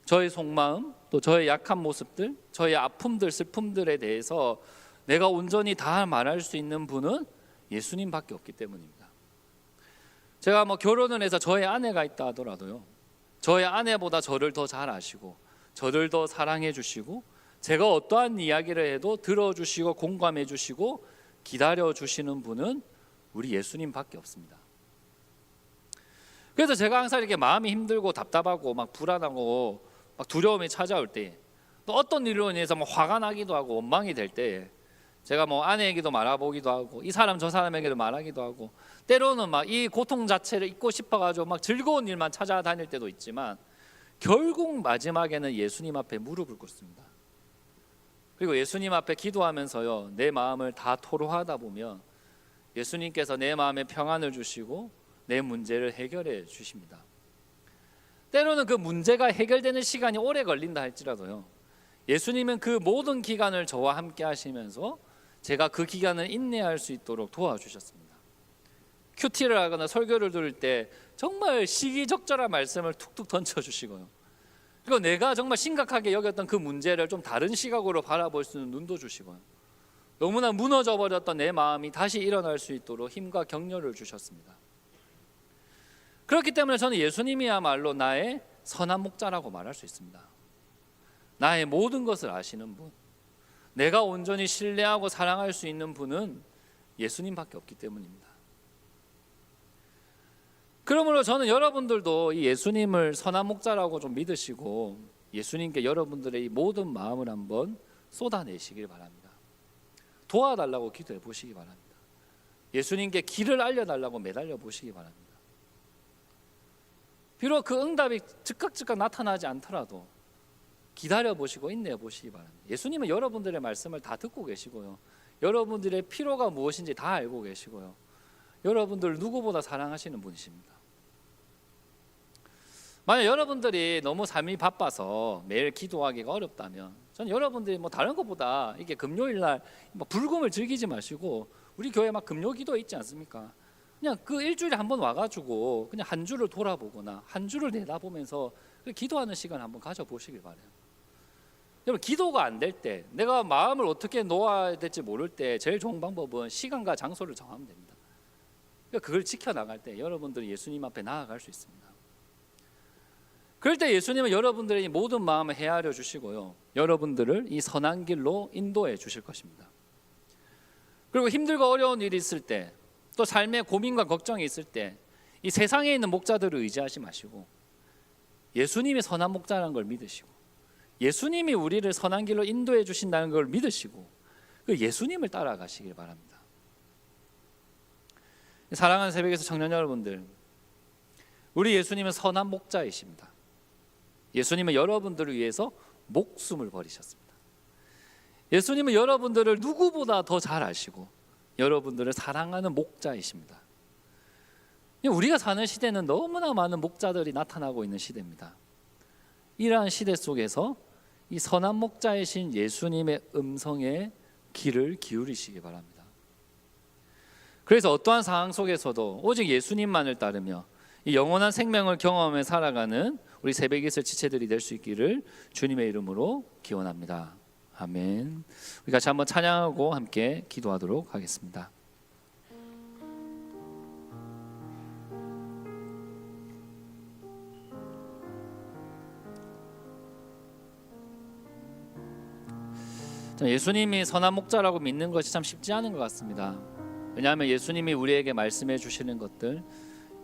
저의 속마음, 또 저의 약한 모습들, 저의 아픔들, 슬픔들에 대해서 내가 온전히 다 말할 수 있는 분은 예수님밖에 없기 때문입니다. 제가 결혼을 해서 저의 아내가 있다 하더라도요, 저의 아내보다 저를 더 잘 아시고 저를 더 사랑해 주시고 제가 어떠한 이야기를 해도 들어주시고 공감해 주시고 기다려 주시는 분은 우리 예수님밖에 없습니다. 그래서 제가 항상 이렇게 마음이 힘들고 답답하고 막 불안하고 막 두려움이 찾아올 때, 또 어떤 일로 인해서 막 화가 나기도 하고 원망이 될 때, 제가 뭐 아내에게도 말해보기도 하고 이 사람 저 사람에게도 말하기도 하고, 때로는 막 이 고통 자체를 잊고 싶어가지고 막 즐거운 일만 찾아다닐 때도 있지만, 결국 마지막에는 예수님 앞에 무릎을 꿇습니다. 그리고 예수님 앞에 기도하면서요, 내 마음을 다 토로하다 보면 예수님께서 내 마음에 평안을 주시고 내 문제를 해결해 주십니다. 때로는 그 문제가 해결되는 시간이 오래 걸린다 할지라도요, 예수님은 그 모든 기간을 저와 함께 하시면서 제가 그 기간을 인내할 수 있도록 도와주셨습니다. 큐티를 하거나 설교를 들을 때 정말 시기적절한 말씀을 툭툭 던져주시고요, 그리고 내가 정말 심각하게 여겼던 그 문제를 좀 다른 시각으로 바라볼 수 있는 눈도 주시고요, 너무나 무너져 버렸던 내 마음이 다시 일어날 수 있도록 힘과 격려를 주셨습니다. 그렇기 때문에 저는 예수님이야말로 나의 선한 목자라고 말할 수 있습니다. 나의 모든 것을 아시는 분, 내가 온전히 신뢰하고 사랑할 수 있는 분은 예수님밖에 없기 때문입니다. 그러므로 저는 여러분들도 이 예수님을 선한 목자라고 좀 믿으시고 예수님께 여러분들의 이 모든 마음을 한번 쏟아내시길 바랍니다. 도와달라고 기도해 보시기 바랍니다. 예수님께 길을 알려달라고 매달려 보시기 바랍니다. 비록 그 응답이 즉각 나타나지 않더라도 기다려 보시고 인내해 보시기 바랍니다. 예수님은 여러분들의 말씀을 다 듣고 계시고요, 여러분들의 필요가 무엇인지 다 알고 계시고요, 여러분들 누구보다 사랑하시는 분이십니다. 만약 여러분들이 너무 삶이 바빠서 매일 기도하기가 어렵다면, 저는 여러분들이 뭐 다른 것보다 이게 금요일 날 뭐 불금을 즐기지 마시고, 우리 교회 막 금요 기도 있지 않습니까? 그냥 그 일주일에 한번 와가지고 그냥 한 주를 돌아보거나 한 주를 내다보면서 기도하는 시간 한번 가져보시길 바래요. 여러분, 기도가 안 될 때, 내가 마음을 어떻게 놓아야 될지 모를 때 제일 좋은 방법은 시간과 장소를 정하면 됩니다. 그러니까 그걸 지켜나갈 때 여러분들이 예수님 앞에 나아갈 수 있습니다. 그럴 때 예수님은 여러분들의 모든 마음을 헤아려 주시고요, 여러분들을 이 선한 길로 인도해 주실 것입니다. 그리고 힘들고 어려운 일이 있을 때, 또 삶의 고민과 걱정이 있을 때, 이 세상에 있는 목자들을 의지하지 마시고 예수님이 선한 목자라는 걸 믿으시고, 예수님이 우리를 선한 길로 인도해 주신다는 걸 믿으시고 그 예수님을 따라가시길 바랍니다. 사랑하는 새벽에서 청년 여러분들, 우리 예수님은 선한 목자이십니다. 예수님은 여러분들을 위해서 목숨을 버리셨습니다. 예수님은 여러분들을 누구보다 더 잘 아시고 여러분들을 사랑하는 목자이십니다. 우리가 사는 시대는 너무나 많은 목자들이 나타나고 있는 시대입니다. 이러한 시대 속에서 이 선한 목자이신 예수님의 음성에 귀를 기울이시기 바랍니다. 그래서 어떠한 상황 속에서도 오직 예수님만을 따르며 이 영원한 생명을 경험해 살아가는 우리 새벽이슬 지체들이 될 수 있기를 주님의 이름으로 기원합니다. 아멘. 우리 같이 한번 찬양하고 함께 기도하도록 하겠습니다. 예수님이 선한 목자라고 믿는 것이 참 쉽지 않은 것 같습니다. 왜냐하면 예수님이 우리에게 말씀해 주시는 것들,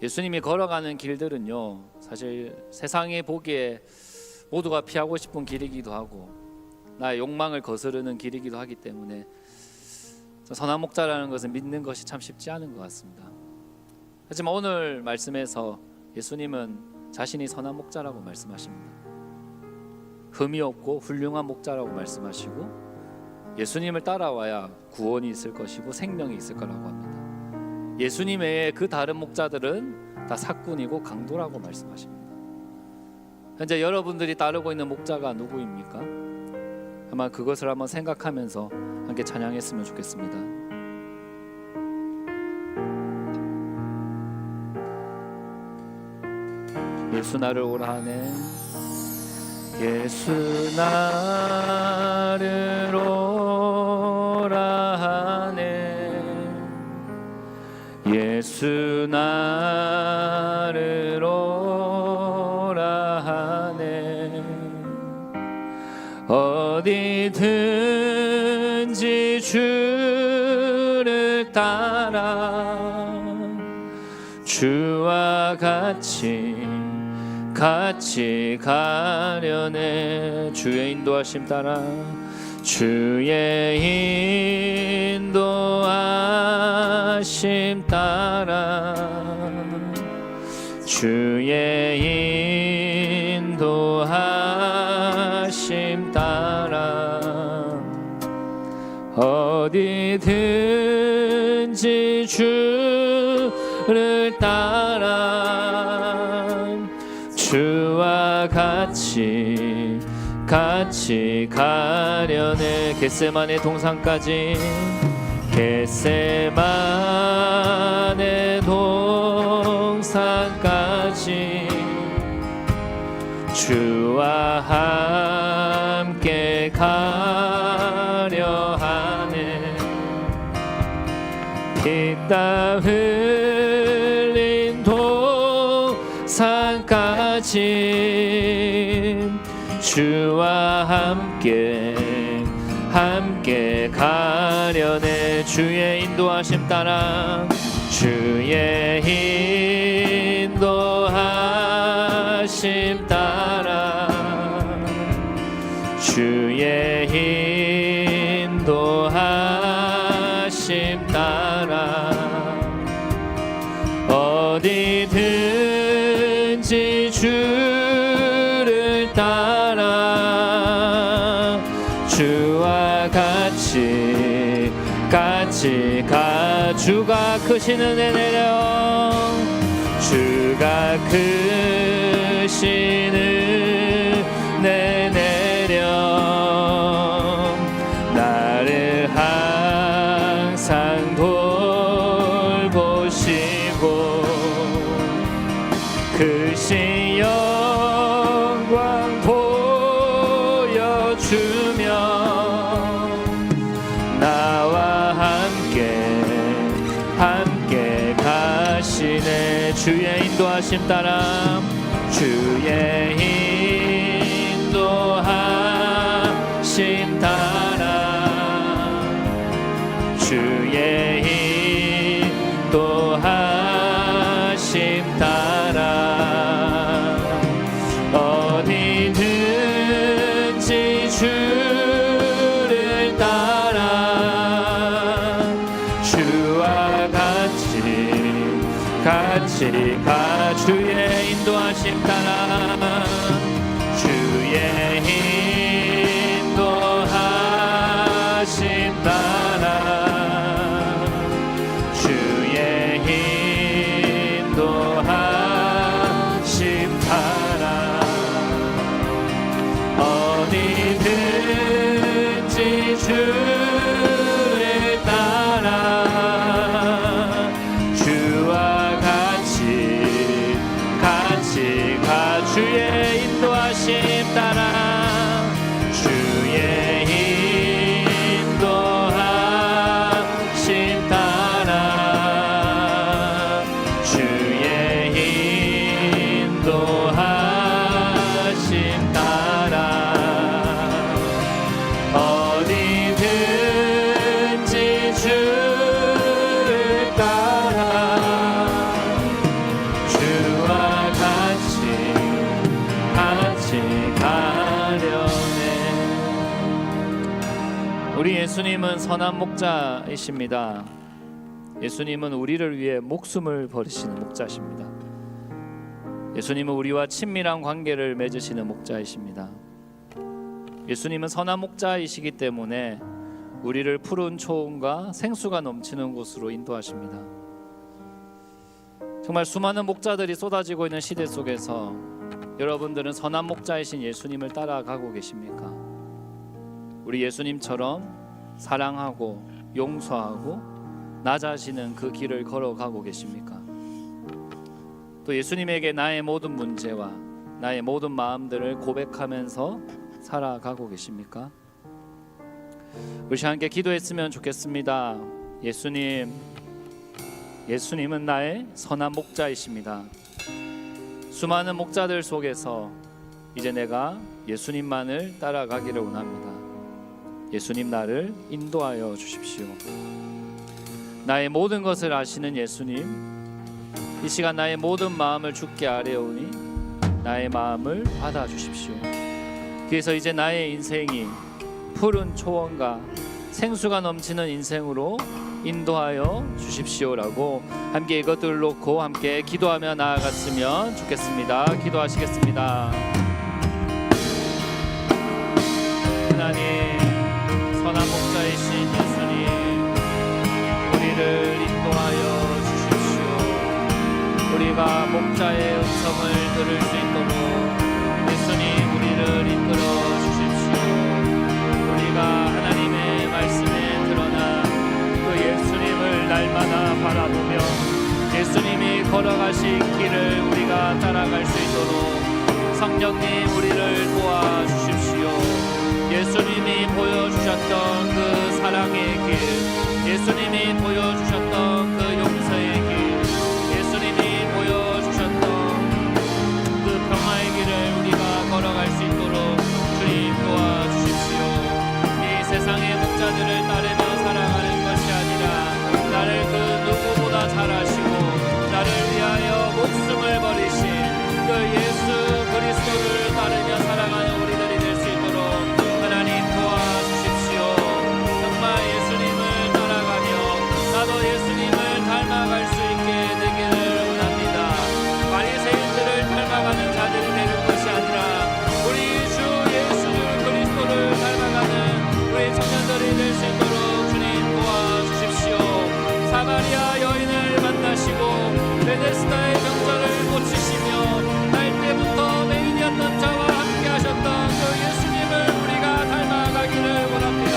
예수님이 걸어가는 길들은요, 사실 세상이 보기에 모두가 피하고 싶은 길이기도 하고 나의 욕망을 거스르는 길이기도 하기 때문에 선한 목자라는 것을 믿는 것이 참 쉽지 않은 것 같습니다. 하지만 오늘 말씀에서 예수님은 자신이 선한 목자라고 말씀하십니다. 흠이 없고 훌륭한 목자라고 말씀하시고 예수님을 따라와야 구원이 있을 것이고 생명이 있을 거라고 합니다. 예수님 외에 그 다른 목자들은 다 사꾼이고 강도라고 말씀하십니다. 현재 여러분들이 따르고 있는 목자가 누구입니까? 아마 그것을 한번 생각하면서 함께 찬양했으면 좋겠습니다. 예수 나를 오라 하네, 예수 나를 오라 하네, 예수 나를 오라 하네, 어디든지 주를 따라 주와 같이 같이 가려네. 주의 인도하심 따라, 주의 인도하심 따라, 주의 인도하심 따라, 어디든지 주를 따라 주와 같이 가려네. 겟세마네 동산까지, 겟세마네 동산까지 주와 함께 가려 하네. 피 땀 흘린 동산까지 주와 함께 가려네. 주의 인도하심 따라, 주의 인도하심 따라, 주의 인도하심 따라, 어디든지 주를 따라 주와 같이 가. 주가 크신 은혜 내려, 주가 크신 은혜 내려, 나를 항상 돌보시고 크신 영광 보여주며 나와 함께 가시네. 주의 인도하심 따라, 주의 인도하심 따라, 주의 인도하심 따라, 어디든지 주를 따라 주와 같이 가. 주의 인도하심 따라, 주의 인도하심 따라, 주의 인도하심 따라, 어디든지 주를 따라 주와 같이 가. 주의 인도하심 따라, 주의 인도하심 따라, 주의 인도하심 따라, 어디든지 주를 따라 주와 같이 가려네. 우리 예수님은 선한 목자이십니다. 예수님은 우리를 위해 목숨을 버리시는 목자십니다. 예수님은 우리와 친밀한 관계를 맺으시는 목자이십니다. 예수님은 선한 목자이시기 때문에 우리를 푸른 초원과 생수가 넘치는 곳으로 인도하십니다. 정말 수많은 목자들이 쏟아지고 있는 시대 속에서 여러분들은 선한 목자이신 예수님을 따라가고 계십니까? 우리 예수님처럼 사랑하고 용서하고 낮아지는 그 길을 걸어가고 계십니까? 또 예수님에게 나의 모든 문제와 나의 모든 마음들을 고백하면서 살아가고 계십니까? 우리 함께 기도했으면 좋겠습니다. 예수님은 나의 선한 목자이십니다. 수많은 목자들 속에서 이제 내가 예수님만을 따라가기를 원합니다. 예수님, 나를 인도하여 주십시오. 나의 모든 것을 아시는 예수님, 이 시간 나의 모든 마음을 주께 아뢰오니 나의 마음을 받아주십시오. 그래서 이제 나의 인생이 푸른 초원과 생수가 넘치는 인생으로 인도하여 주십시오라고 함께 이것들을 놓고 함께 기도하며 나아갔으면 좋겠습니다. 기도하시겠습니다. 하나님, 선한 목자이신 예수님, 우리를 인도하여 주십시오. 우리가 목자의 음성을 들을 수 있도록 예수님 우리를 이끌어 주십시오. 우리가 하나님의 말씀에 드러난 그 예수님을 날마다 바라보며 예수님이 걸어가신 길을 우리가 따라갈 수 있도록 성령님 우리를 도와주십시오. 예수님이 보여주셨던 그 사랑의 길, 예수님이 보여주셨던 그 용서의 길, 예수님이 보여주셨던 그 평화의 길을 우리가 걸어갈 수 있도록 주님 도와주십시오. 이 세상의 목자들을 따르며 살아가는 것이 아니라 나를 그 누구보다 잘 아시고 나를 위하여 목숨을 버리신 그 예수 그리스도를 따르며 살아가는 우리들이 될 수 있도록 하나님 도와주십시오. 정말 예수님을 따라가며 나도 예수님을 닮아갈 수 있게 되기를 원합니다. 바리새인들을 닮아가는 자들이 되는 것이 아니라 우리 주 예수 그리스도를 닮아가는 우리 청년들이 될 수 있도록 주님 도와주십시오. 사마리아 여인을 만나시고 베데스다의 병자를 고치시며 날 때부터 메인이었던 자와 함께 하셨던 그 예수님을 우리가 닮아가기를 원합니다.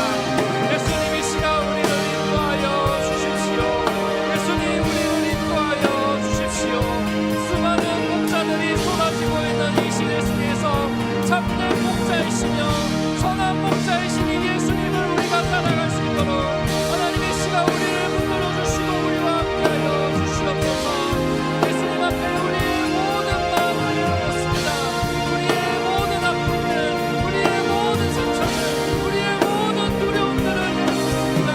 예수님 이 시간 우리를 인도하여 주십시오. 예수님 우리를 인도하여 주십시오. 수많은 목자들이 쏟아지고 있는 이 시대 속에서 참된 목자이시며 선한 목자이신 이 예수님을 우리가 따라갈 수 있도록 하나님 이 시간 우리를 붙들어 주시고 우리와 함께하여 주시옵소서. 예수님 앞에 우리의 모든 마음을 열어놓습니다. 우리의 모든 아픔들, 우리의 모든 상처들, 우리의 모든 두려움들을 열어놓습니다.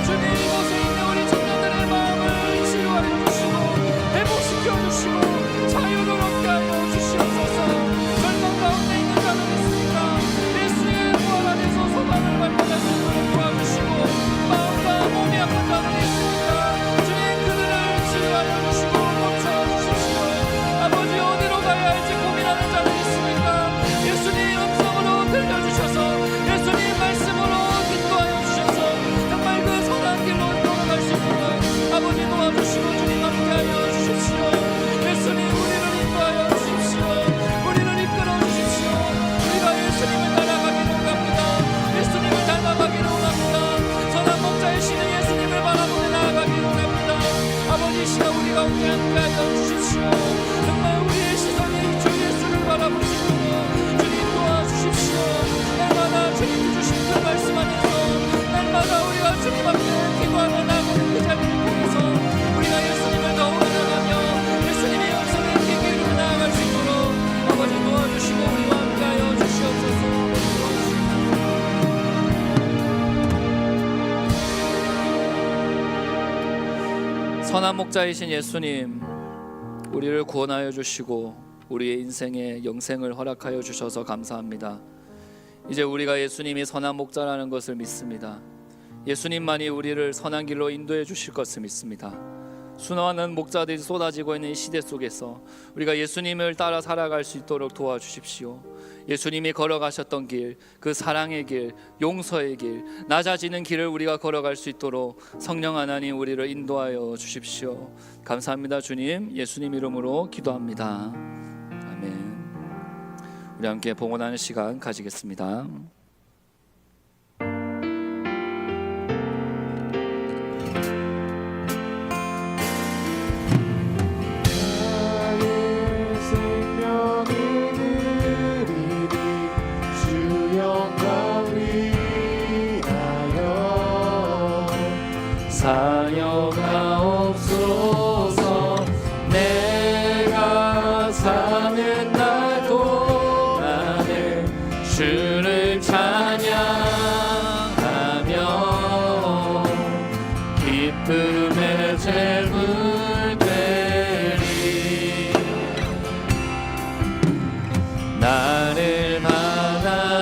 주님 이곳에 있는 우리 청년들의 마음을 치유하여 주시고 회복시켜 주시고 자유를 얻게 하여 주시옵소서. 절망 가운데 있는 자는 있습니까? 예수의 부활 안에서 소망을 발견할 수 있도록 도와주시고 마음과 몸이 아픈 자는 있습니까? 주님 그들을 치유하여 주시고 고쳐주십시오. 아버지 어디로 가야 할지 고민하는 자는 있습니까? 예수님 음성으로 들려주셔서 예수님 말씀으로 인도하여 주셔서 정말 그 선한 길로 걸어갈 수 있도록 아버지 도와주시고 주님 함께하여 주십시오. 예수님 우리를 인도하여 주십시오. 우리를 이끌어 주십시오. 우리가 예수님을 따라가기를 원합니다. 예수님을 닮아가기를 원합니다. 선한 목자이시는 예수님을 바라보며 나아가기를 원합니다. 아버지 이 시간 우리 가운데 함께하여 주십시오. 정말 우리의 시선이 주 예수를 바라보시고 주님 도와주십시오. 날마다 주님 주신 그 말씀 안에서 날마다 우리가 주님 앞에 기도하며 나아가는 그 자리를 통해서 우리가 예수님을 더욱 알아가며 예수님의 영성의 길을 나아갈 수 있도록 아버지 도와주시고 우리와 함께하여 주시옵소서. 선한 목자이신 예수님, 우리를 구원하여 주시고 우리의 인생에 영생을 허락하여 주셔서 감사합니다. 이제 우리가 예수님이 선한 목자라는 것을 믿습니다. 예수님만이 우리를 선한 길로 인도해 주실 것을 믿습니다. 수많은 목자들이 쏟아지고 있는 이 시대 속에서 우리가 예수님을 따라 살아갈 수 있도록 도와주십시오. 예수님이 걸어가셨던 길, 그 사랑의 길, 용서의 길, 낮아지는 길을 우리가 걸어갈 수 있도록 성령 하나님 우리를 인도하여 주십시오. 감사합니다. 주님, 예수님 이름으로 기도합니다. 아멘. 우리 함께 봉헌하는 시간 가지겠습니다. 사여가옵소서. 내가 사는 날 동안을 주를 찬양하며 기쁨의 재물 되리. 나를 받아주소서.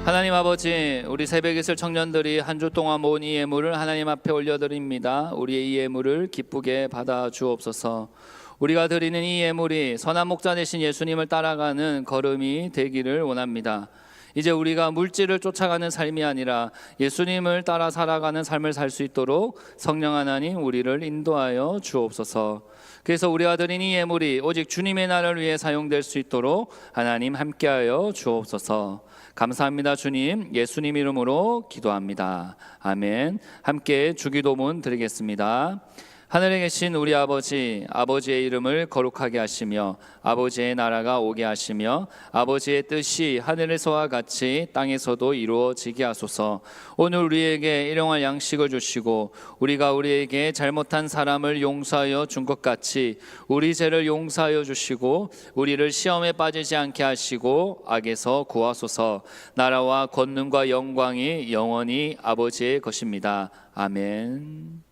하나님 아버지, 우리 새벽 이슬 청년들이 한 주 동안 모은 이 예물을 하나님 앞에 올려드립니다. 우리의 이 예물을 기쁘게 받아 주옵소서. 우리가 드리는 이 예물이 선한 목자 되신 예수님을 따라가는 걸음이 되기를 원합니다. 이제 우리가 물질을 쫓아가는 삶이 아니라 예수님을 따라 살아가는 삶을 살 수 있도록 성령 하나님 우리를 인도하여 주옵소서. 그래서 우리가 드린 이 예물이 오직 주님의 날을 위해 사용될 수 있도록 하나님 함께하여 주옵소서. 감사합니다. 주님, 예수님 이름으로 기도합니다. 아멘. 함께 주기도문 드리겠습니다. 하늘에 계신 우리 아버지, 아버지의 이름을 거룩하게 하시며 아버지의 나라가 오게 하시며 아버지의 뜻이 하늘에서와 같이 땅에서도 이루어지게 하소서. 오늘 우리에게 일용할 양식을 주시고 우리가 우리에게 잘못한 사람을 용서하여 준 것 같이 우리 죄를 용서하여 주시고 우리를 시험에 빠지지 않게 하시고 악에서 구하소서. 나라와 권능과 영광이 영원히 아버지의 것입니다. 아멘.